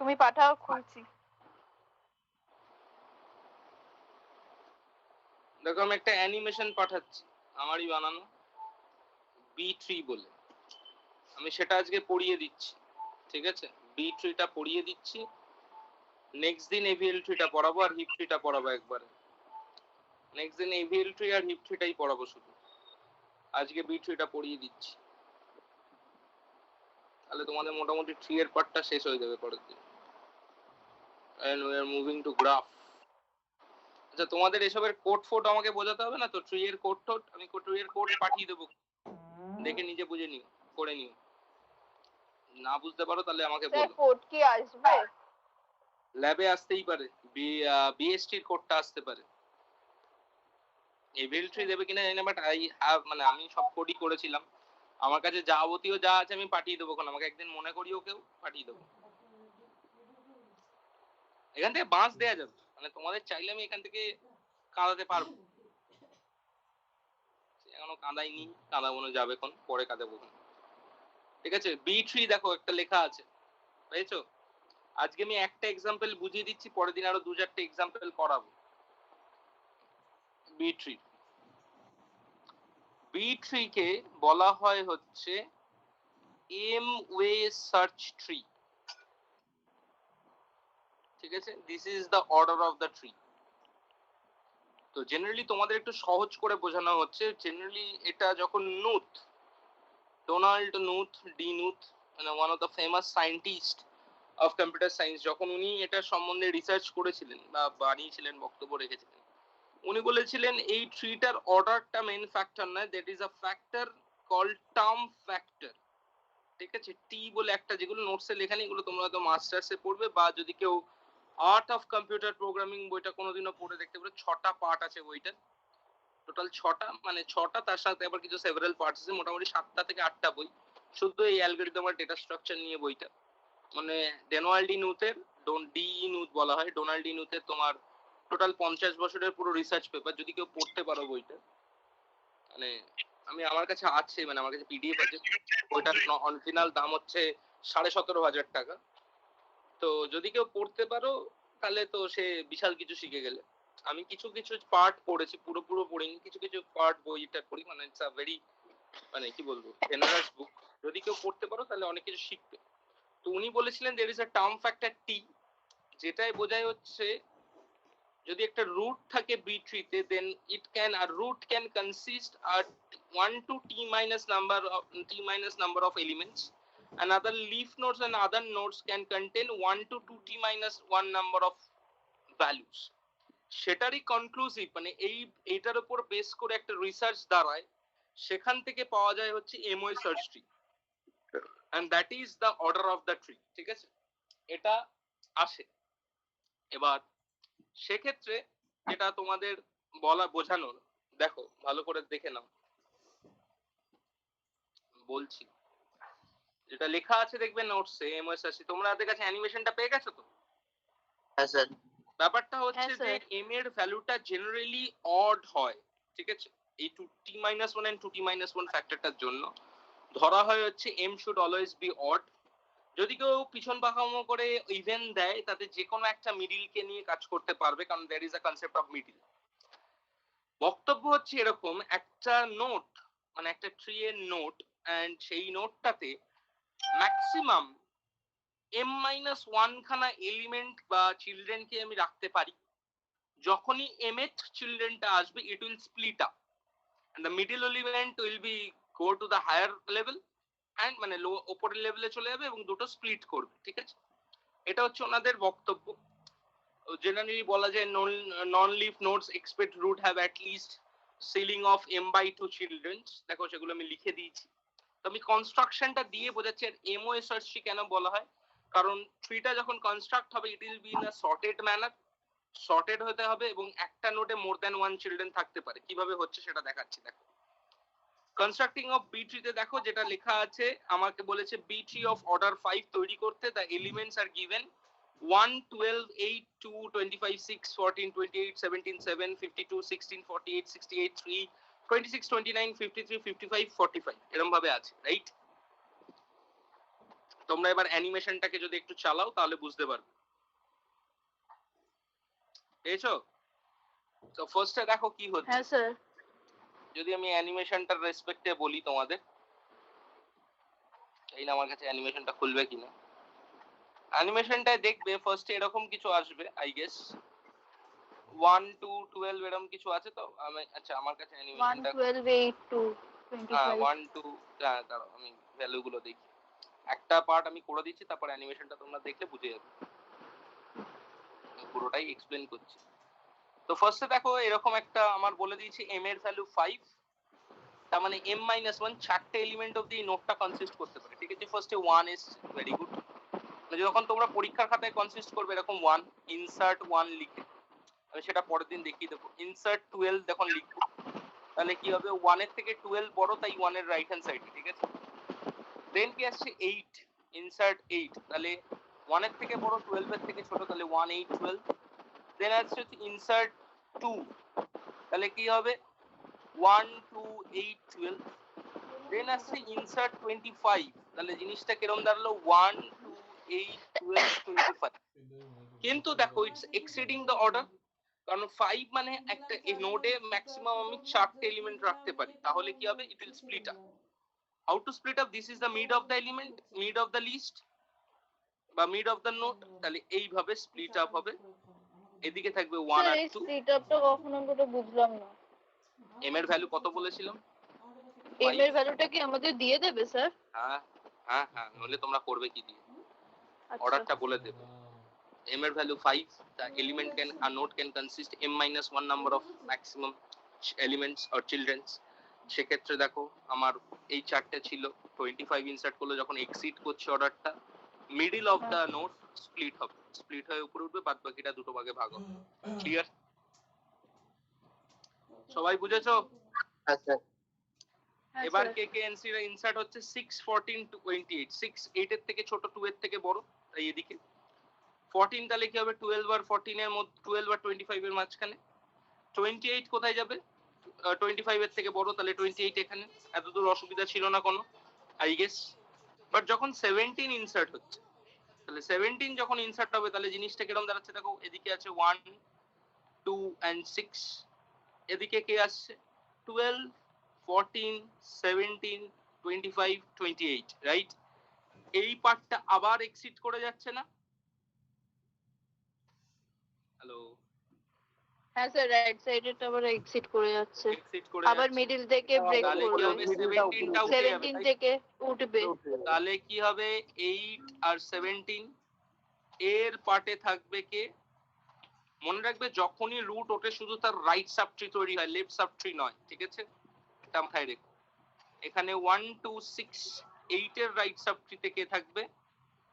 তুমি পাঠাও, খুলছি। দেখো আমি একটা অ্যানিমেশন পাঠাচ্ছি আমারই বানানো, B3 বলে। আমি সেটা আজকে পড়িয়ে দিচ্ছি, ঠিক আছে? B3 টা পড়িয়ে দিচ্ছি, নেক্সট দিন AVL3 টা পড়াবো আর HIP3 টা পড়াবো একবারে। নেক্সট দিন AVL3 আর HIP3 টাই পড়াবো শুধু, আজকে B3 টা পড়িয়ে দিচ্ছি। তাহলে তোমাদের মোটামুটি 3 এর পার্টটা শেষ হয়ে যাবে পরের দিন। And we are moving to graph. আচ্ছা, তোমাদের এসবের কোড ফোড আমাকে বোঝাতে হবে না তো? 3 এর কোড টোড আমি 3 এর কোড পাঠিয়ে দেবো, দেখে নিজে বুঝে নিও, করে নিও। না বুঝতে পারো তাহলে আমাকে স্যার বলো। কোড কি আসবে? ল্যাবে আসতেই পারে, BST এর কোডটা আসতে পারে। AVL3 দেবে কিনা জানি না, বাট আই হ্যাভ, মানে আমি সব কোডই করেছিলাম, আমার কাছে যাবতীয় যা আছে আমি পাঠিয়ে দেবো, কারণ আমাকে একদিন মনে করিও কেউ, পাঠিয়ে দেবো। এখান থেকে বাঁশ দেয়া যাবে, মানে তোমাদের চাইলে আমি এখান থেকে কাঁদাতে পারবো। এখনো কাঁদাইনি, কাঁদাবো যাবে কোন, পরে কাঁদাবো। ঠিক আছে, B3 দেখো একটা লেখা আছে, পেয়েছো? আজকে আমি একটা এক্সাম্পল বুঝিয়ে দিচ্ছি, পরের দিন আরো 2-4টে এক্সাম্পল করাবো। B3 কে বলা হয় হচ্ছে M ওয়ে সার্চ ট্রি, ঠিক আছে? This is the order of the tree. তো জেনারেলি তোমাদের একটু সহজ করে বোঝানো হচ্ছে, জেনারেলি এটা যখন নুথ, ডোনাল্ড নুথ, ডি নুথ, মানে one of the famous scientist of computer science, যখন উনি এটা সম্বন্ধে রিসার্চ করেছিলেন বা বানিয়েছিলেন, বক্তব্য রেখেছিলেন, উনি বলেছিলেন এই ট্রিটার অর্ডারটা মেইন ফ্যাক্টর নয়, that is a factor called term factor, ঠিক আছে? টি বলে একটা, যেগুলো নোটসে লেখা নেই, এগুলো তোমরা হয়তো মাস্টার্সে পড়বে, বা যদি কেউ আর্ট অফ কম্পিউটার প্রোগ্রামিং বইটা কোনোদিনও পড়ে দেখতে পারো, 6টা পার্ট আছে বইটার, টোটাল 6টা, মানে 6টা, তার সাথে আবার কিছু সেভারাল পার্টস আছে, মোটামুটি 7টা থেকে 8টা বই শুধু এই অ্যালগরিদম আর ডেটা স্ট্রাকচার নিয়ে বইটা। মানে ডোনাল্ড নুথের, ডি নুথ বলা হয়, ডোনাল্ড নুথের তোমার টোটাল 50 বছরের পুরো রিসার্চ পেপার, যদি কেউ পড়তে পারো বইটা, মানে আমি আমার কাছে আছে, মানে আমার কাছে পিডিএফ আছে, ওইটার অরিজিনাল দাম হচ্ছে 17,500 টাকা। তো যদি কেউ পড়তে পারো তাহলে তো সে বিশাল কিছু শিখে গেলে। আমি কিছু কিছু পার্ট পড়েছি, পুরো পড়িনি, কিছু কিছু পার্ট বইটা পড়ি, মানে ইটস আ ভেরি, মানে কি বলবো, জেনারেস বুক। যদি কেউ পড়তে পারো তাহলে অনেক কিছু শিখবে। তো উনি বলেছিলেন there is a term factor t, যেটাই বোঝায় হচ্ছে যদি একটা রুট থাকে বি ট্রিতে, then a root can consist at 1 to t minus number of elements, and other leaf nodes and other nodes can contain 1 to 2t minus 1 number of values. সেটারই conclusive, মানে এইটার উপর বেস করে একটা research দাঁড়ায়, সেখান থেকে পাওয়া যায় হচ্ছে MOA search tree, and that is the order of the tree, ঠিক আছে, এটা আসে। এবার সেক্ষেত্রে যেটা তোমাদের বলা বোঝানোর, দেখো ভালো করে দেখে নাও, বলছি যেটা লেখা আছে দেখবে নোটসে এমওএস আসি। তোমাদের কাছে অ্যানিমেশনটা পেয়ে গেছো তো? হ্যাঁ স্যার। ব্যাপারটা হচ্ছে হ্যাঁ, যে স্যার। এম এর ভ্যালুটা জেনারেলি অড হয়, ঠিক আছে, এই 2t-1 and 2t-1 ফ্যাক্টরটার জন্য ধরা হয় হচ্ছে M should always be odd. যদি কেউ পিছন পাকামো করে ইভেন দেয়, তাতে যে কোনো একটা মিডিলকে নিয়ে কাজ করতে পারবে, কারণ there is a concept of middle. বক্তব্য হচ্ছে এরকম, একটা নোট, মানে একটা ট্রি এর নোট, এন্ড সেই নোটটাতে ম্যাক্সিমাম m-1 খানা এলিমেন্ট বা চিলড্রেনকে আমি রাখতে পারি। যখনই mth চিলড্রেনটা আসবে, ইট will split up, and the middle element will be go to the higher level and মানে উপরের লেভেলে চলে যাবে এবং দুটো স্প্লিট করবে, ঠিক আছে। এটা হচ্ছে ওনাদের বক্তব্য। জেনারেলি বলা যায় non leaf nodes except root have at least ceiling of m/2 children. দেখো সেগুলো আমি লিখে দিয়েছি। তো আমি কনস্ট্রাকশনটা দিয়ে বোঝাচ্ছি। আর এমওএস সার্চ ট্রি কেন বলা হয়, কারণ ট্রিটা যখন কনস্ট্রাক্ট হবে it will be in a sorted manner, sorted হতে হবে এবং একটা নোডে মোর দ্যান ওয়ান চিলড্রেন থাকতে পারে। কিভাবে হচ্ছে সেটা দেখাচ্ছি। দেখো কনস্ট্রাক্টিং অফ বি ট্রিতে দেখো যেটা লেখা আছে, আমাকে বলেছে বি ট্রি অফ অর্ডার 5 তৈরি করতে দ্য এলিমেন্টস আর গিভেন 1, 12, 8, 2, 25, 6, 14, 28, 17, 7, 52, 16, 48, 68, 3, 26, 29, 53, 55, 45 এরকম ভাবে আছে, রাইট? তোমরা এবার অ্যানিমেশনটাকে যদি একটু চালাও তাহলে বুঝতে পারবে। পেয়েছো? তো ফার্স্টে দেখো কি হচ্ছে। হ্যাঁ স্যার। যদি আমি অ্যানিমেশনটার রেসপেক্টে বলি তোমাদের, এই না আমার কাছে অ্যানিমেশনটা খুলবে কিনা। অ্যানিমেশনটায় দেখবে ফার্স্টে এরকম কিছু আসবে, আই গেস 1 to 12 এরকম কিছু আছে। তো আমি আচ্ছা আমার কাছে 1, অ্যানিমেশনটা 12, 8 to 25. 1 to দাঁড়াও আমি ভ্যালুগুলো দেখি। একটা পার্ট আমি করে দিচ্ছি, তারপর অ্যানিমেশনটা তোমরা দেখলে বুঝে যাবে। পুরোটাই এক্সপ্লেন করছি। তো ফার্স্টে দেখো এরকম একটা আমার বলে দিয়েছি m এর ভ্যালু 5, তার মানে m-1 চারটে এলিমেন্ট অফ দি নোটটা কনসিস্ট করতে পারে, ঠিক আছে। ফার্স্টে 1 ইজ ভেরি গুড। যখন তোমরা পরীক্ষার খাতায় কনসিস্ট করবে এরকম 1 ইনসার্ট 1 লিখে, আমি সেটা পরের দিন দেখিয়ে দেবো। ইনসার্ট 12 যখন লিখবো তাহলে কি হবে, 1 এর থেকে 12 বড়, তাই 1 এর রাইট হ্যান্ড সাইডে, ঠিক আছে। দেন কি আসছে 8, ইনসার্ট 8, তাহলে 1 এর থেকে বড়, 12 এর থেকে ছোট, তাহলে 1, 8, 12। দেন আসছে ইনসার্ট 2, তাহলে কি হবে 1, 2, 8, 12। দেন আসছে ইনসার্ট 25, তাহলে জিনিসটা কিরকম দাঁড়ালো 1, 2, 8, 12, 25। কিন্তু দেখো ইটস এক্সিডিং দ্য অর্ডার, কারণ 5 মানে একটা নোডে ম্যাক্সিমাম আমি 4টে এলিমেন্ট রাখতে পারি। তাহলে কি হবে, it will split up. How to split up, this is the mid of the element, mid of the list বা মিড অফ দ্য নোড। তাহলে এইভাবে স্প্লিট আপ হবে। এদিকে থাকবে 1 আর 2। স্প্লিট আপটা কখনো আমরা বুঝলাম না। m এর ভ্যালু কত বলেছিলাম? এম এর ভ্যালুটা কি আমাদের দিয়ে দেবে স্যার? হ্যাঁ হ্যাঁ হ্যাঁ, নইলে তোমরা করবে কি দিয়ে, আচ্ছা। অর্ডারটা বলে দেবে। m এর value 5, the element can a node can consist m-1 number of maximum elements or children। সেক্ষেত্রে দেখো আমার এই চারটে ছিল, 25 ইনসার্ট করলে যখন এক্সিড করছে অর্ডারটা, middle of the node split হবে, স্প্লিট হয়ে উপরে উঠবে, বাদ বাকিটা দুটো ভাগে ভাগ হবে। ক্লিয়ার? সবাই বুঝেছো? আচ্ছা এবার কে কে ইনসার্ট হচ্ছে 6, 14, 28। 6 8 এর থেকে ছোট, 2 এর থেকে বড়, তাই এদিকে 14। তাহলে কি হবে 12 আর 14 এর মধ্যে, 12 আর 25 এর মাঝখানে। 28 কোথায় যাবে, 25 এর থেকে বড়, তাহলে 28 এখানে। এতদূর অসুবিধা ছিল না কোনো, আই গেস। বাট যখন 17 ইনসার্ট হচ্ছে, তাহলে 17 যখন ইনসার্ট হবে তাহলে জিনিসটা কিরকম দাঁড়াচ্ছে দেখো। এদিকে আছে 1 2 and 6, এদিকে কে আসছে 12 14 17 25 28, রাইট? এই পার্টটা আবার এক্সিট করে যাচ্ছে না? হ্যালো, হ্যাঁ স্যার, রাইট সাইডে তো আবার এক্সিট করে যাচ্ছে, এক্সিট করে আবার যাচ্ছে। মিডল থেকে ব্রেক তাহলে কি করবে, হবে 17টা উঠে যাবে, 17 তাই? থেকে উঠবে। তাহলে কি হবে 8 আর 17 এর পার্টে থাকবে কে? মনে রাখবে যখনই রুট ওঠে শুধু তার রাইট সাবট্রি তৈরি হয়, লেফট সাবট্রি নয়, ঠিক আছে? এটা মাথায় রেখো। এখানে 1 2 6 8 এর রাইট সাবট্রিতে কে থাকবে?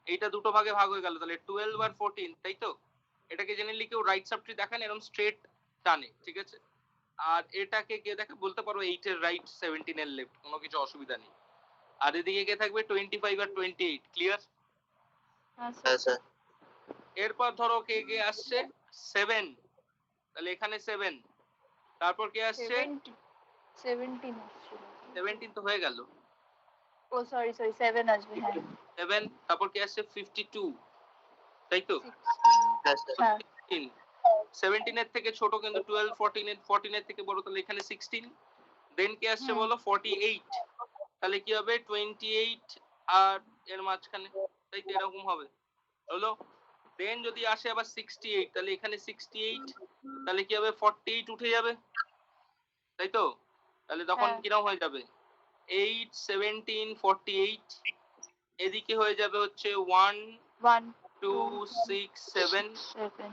এইটা দুটো ভাগে ভাগ হয়ে গেল, তাহলে 12 আর 14, তাই তো? এটাকে জেনারেলি কেউ রাইট সাবট্রি দেখেন এরকম স্ট্রেট টানে, ঠিক আছে? আর এটাকে কে দেখে বলতে পারো 8 এর রাইট 17 এর লেফট, কোনো কিছু অসুবিধা নেই। আর এদিকে কে থাকবে 25 আর 28, ক্লিয়ার? হ্যাঁ হ্যাঁ স্যার। স্যার। এরপর ধরো কে কে আসছে 7, তাহলে এখানে 7, তারপর কে আসছে 17 আসছিল। 17 তো হয়ে গেল, ও সরি 7 আসবে, হ্যাঁ 7, তারপর কে আসছে 52, তাই তো? 16, হ্যাঁ স্যার। হ্যাঁ 17 এর থেকে ছোট কিন্তু 12 14 এর থেকে বড়, তাহলে এখানে 16। দেন কে আসছে বলো 48, তাহলে কি হবে 28 আর এর মাঝখানে, তাই তো? এরকম হবে, হলো? দেন যদি আসে আবার 68, তাহলে এখানে 68, তাহলে কি হবে 48 উঠে যাবে, তাই তো? তাহলে তখন হ্যাঁ। কিরকম হয়ে যাবে 8 17 48, এদিকে হয়ে যাবে হচ্ছে 1 1 2 6 7, 7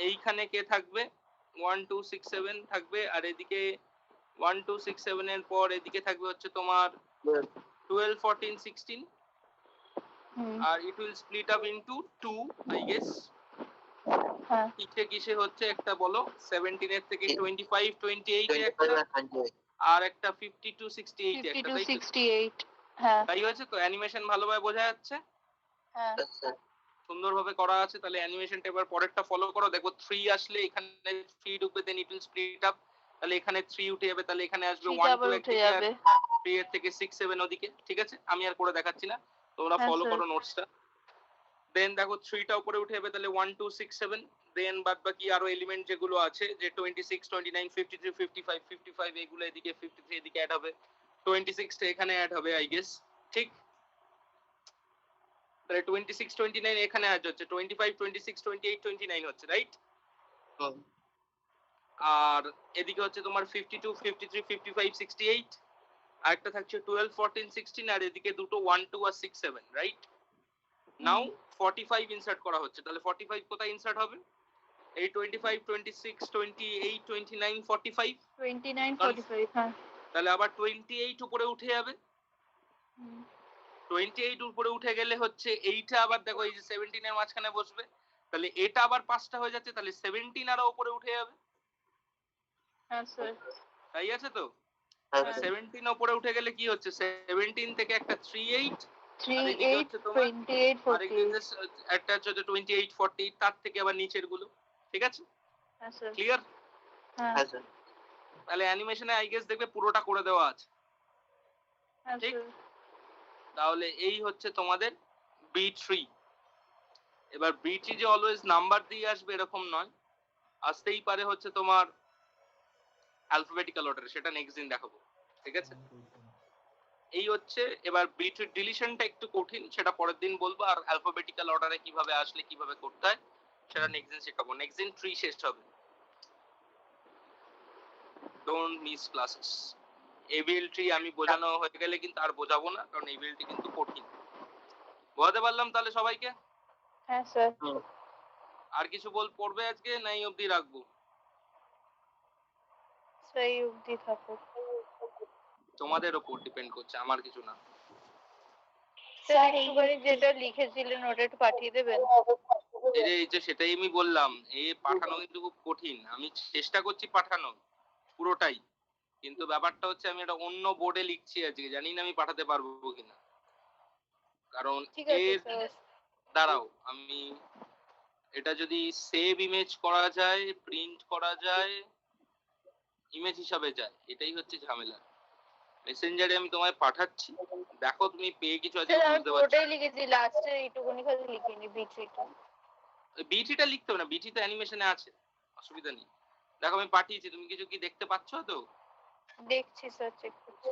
এইখানে কে থাকবে 1 2 6 7 থাকবে, আর এদিকে 1 2 6 7 এর পর এদিকে থাকবে হচ্ছে তোমার 12 14 16, আর it will split up into 2, I guess. হ্যাঁ কিসে হচ্ছে একটা বলো, 17 এর থেকে 25 28 এ 25 একটা, আর 28। আর একটা 52 68 এ একটা, 52 তাই তো? 68, হ্যাঁ তাই হয়েছে তো? অ্যানিমেশন ভালোভাবে বোঝা যাচ্ছে, হ্যাঁ হ্যাঁ স্যার। সুন্দরভাবে করা আছে। তাহলে অ্যানিমেশনটা এবার পরেরটা ফলো করো, দেখো 3 আসলে এখানে 3 ঢুকবে, দেন ইট উইল স্প্লিট আপ, তাহলে এখানে 3 উঠে যাবে, তাহলে এখানে আসবে 3 1 আবার 2 উঠে একদিকে, আর যাবে। 3 এর থেকে 6 7 ওদিকে, ঠিক আছে? আমি আর করে দেখাচ্ছি না, তোমরা হ্যাঁ, ফলো স্যার। করো নোটসটা। দেন দেখো 3টা উপরে উঠে যাবে, তাহলে 1 2 6 7, দেন বাদ বাকি আরো এলিমেন্ট যেগুলো আছে, যে 26 29 53 55 55 এগুলো এদিকে, 53 এদিকে অ্যাড হবে, 26 টা এখানে অ্যাড হবে, আই গেস, ঠিক? তাহলে 26 29 এখানে অ্যাড হচ্ছে, 25 26 28 29 হচ্ছে, রাইট? হুম। আর এদিকে হচ্ছে তোমার 52 53 55 68, আর একটা থাকছে 12 14 16, আর এদিকে দুটো 1 2 আর 6 7, রাইট? নাও 45 ইনসার্ট করা হচ্ছে, তাহলে 45 কোথায় ইনসার্ট হবে? এই 25 26 28 29 45, 29 45, হ্যাঁ তাহলে আবার 28 উপরে উঠে যাবে। 28 উপরে উঠে গেলে হচ্ছে এইটা আবার দেখো এই যে 17 এর মাঝখানে বসবে, তাহলে এটা আবার 5টা হয়ে যাচ্ছে, তাহলে 17 আরো উপরে উঠে যাবে, হ্যাঁ স্যার। তাই আছে তো? হ্যাঁ হ্যাঁ। স্যার। 17 উপরে উঠে গেলে কি হচ্ছে 17 থেকে একটা 38, 3 আর এদিকে 8 হচ্ছে তোমার 28 আরেকটা 48, একটা হচ্ছে 28 40, তার থেকে আবার নিচের গুলো, ঠিক আছে? হ্যাঁ স্যার। ক্লিয়ার? হ্যাঁ হ্যাঁ স্যার। তাহলে অ্যানিমেশনে আই গেস দেখবে পুরোটা করে দেওয়া আছে। হ্যাঁ ঠিক। স্যার। তাহলে এই হচ্ছে তোমাদের B3। এবার B3 যে অলওয়েজ নাম্বার দিয়ে আসবে এরকম নয়, আসতেই পারে হচ্ছে তোমার অ্যালফাবেটিক্যাল অর্ডারে, সেটা নেক্সট দিন দেখাবো, ঠিক আছে? এই হচ্ছে এবার B3 ডিলিশনটা একটু কঠিন, সেটা পরের দিন বলবো, আর অ্যালফাবেটিক্যাল অর্ডারে কিভাবে আসলে কিভাবে করতে হয় সেটা নেক্সট দিন শেখাবো। নেক্সট দিন 3 শেষ হবে। Don't miss classes. ABL tree আমি বোঝানো হয়ে গেলে কিন্তু আর বোঝাবো না, কারণ ABL ট্রি কিন্তু কঠিন। বোঝাতে পারলাম তাহলে সবাইকে? হ্যাঁ স্যার। আর কিছু পড়বে আজকে, না এই অবধি রাখবো? সেই অবধি থাকুক। তোমাদের ওপর ডিপেন্ড করছে, আমার কিছু না। স্যার একটুখানি যেটা লিখেছিলেন ওটা একটু পাঠিয়ে দেবেন? এই যে সেটাই আমি বললাম, পাঠানো কিন্তু খুব কঠিন। আমি চেষ্টা করছি পাঠানো পুরোটাই, কিন্তু ব্যাপারটা হচ্ছে আমি এটা অন্য বোর্ডে লিখছি আজকে, জানি না আমি পাঠাতে পারবো কিনা। কারণ ঠিক আছে এর স্যার। দাঁড়াও, আমি এটা যদি সেভ ইমেজ করা যায়, প্রিন্ট করা যায়, ইমেজ হিসাবে যায়, এটাই হচ্ছে ঝামেলা। মেসেঞ্জারে আমি তোমায় পাঠাচ্ছি, দেখো তুমি পেয়ে কিছু আছে স্যার আমি বুঝতে পারছো। পুরোটাই লিখেছি, লাস্টে এইটুকুনি খালি লিখিনি বিট্রিটা। বিটিটা লিখতে হবে না, বিটি তো অ্যানিমেশনে আছে, অসুবিধা নেই। দেখো আমি পাঠিয়েছি, তুমি কিছু কি দেখতে পাচ্ছ তো? দেখছি স্যার, চেক করছি।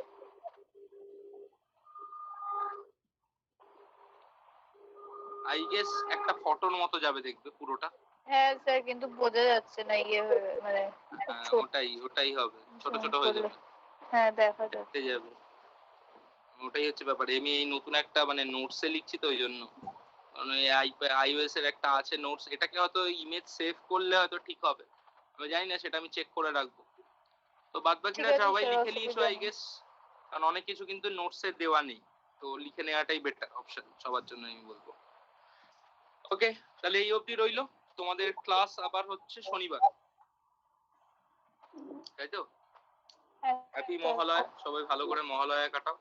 আই গেস একটা ফটোর মতো যাবে, দেখবে পুরোটা। হ্যাঁ স্যার, কিন্তু বোঝা যাচ্ছে না ইয়ে মানে খুব ছোট। ওটাই হবে, ছোট ছোট হয়ে যাবে, হ্যাঁ দেখা যাচ্ছে। দেখতে যাবে। ওটাই হচ্ছে ব্যাপার। আমি এই নতুন একটা মানে নোটসে লিখছি তো ওই জন্য, কারণ এই আইওএস এর একটা আছে নোটস, এটাকে হয়তো ইমেজ সেভ করলে হয়তো ঠিক হবে, আমি জানি না, সেটা আমি চেক করে রাখবো। তো বাদ বাকিরা ঠিক আছে সবাই স্যার, লিখে নিয়েছো অসুবিধা আই নেই। গেস, কারণ অনেক কিছু কিন্তু নোটসে দেওয়া নেই, তো লিখে নেওয়াটাই বেটার অপশন সবার জন্য আমি বলবো। ওকে, তাহলে এই অবধি রইলো। তোমাদের ক্লাস আবার হচ্ছে শনিবার, তাই তো? হ্যাঁ হ্যাপি স্যার। মহালয়া, সবাই ভালো করে মহালয়া কাটাও।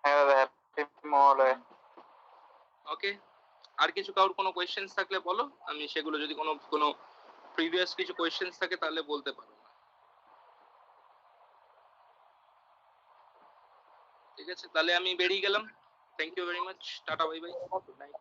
হ্যাঁ দাদা, হ্যাপি মহালয়া। ওকে, আর কিছু কারোর কোনো কোয়েশ্চেন্স থাকলে বলো, আমি সেগুলো যদি কোনো প্রিভিয়াস কিছু কোয়েশ্চেন্স থাকে তাহলে বলতে পারো। ঠিক আছে, তাহলে আমি বেরিয়ে গেলাম। থ্যাংক ইউ ভেরি মাচ, টাটা বাই বাই, গুড নাইট।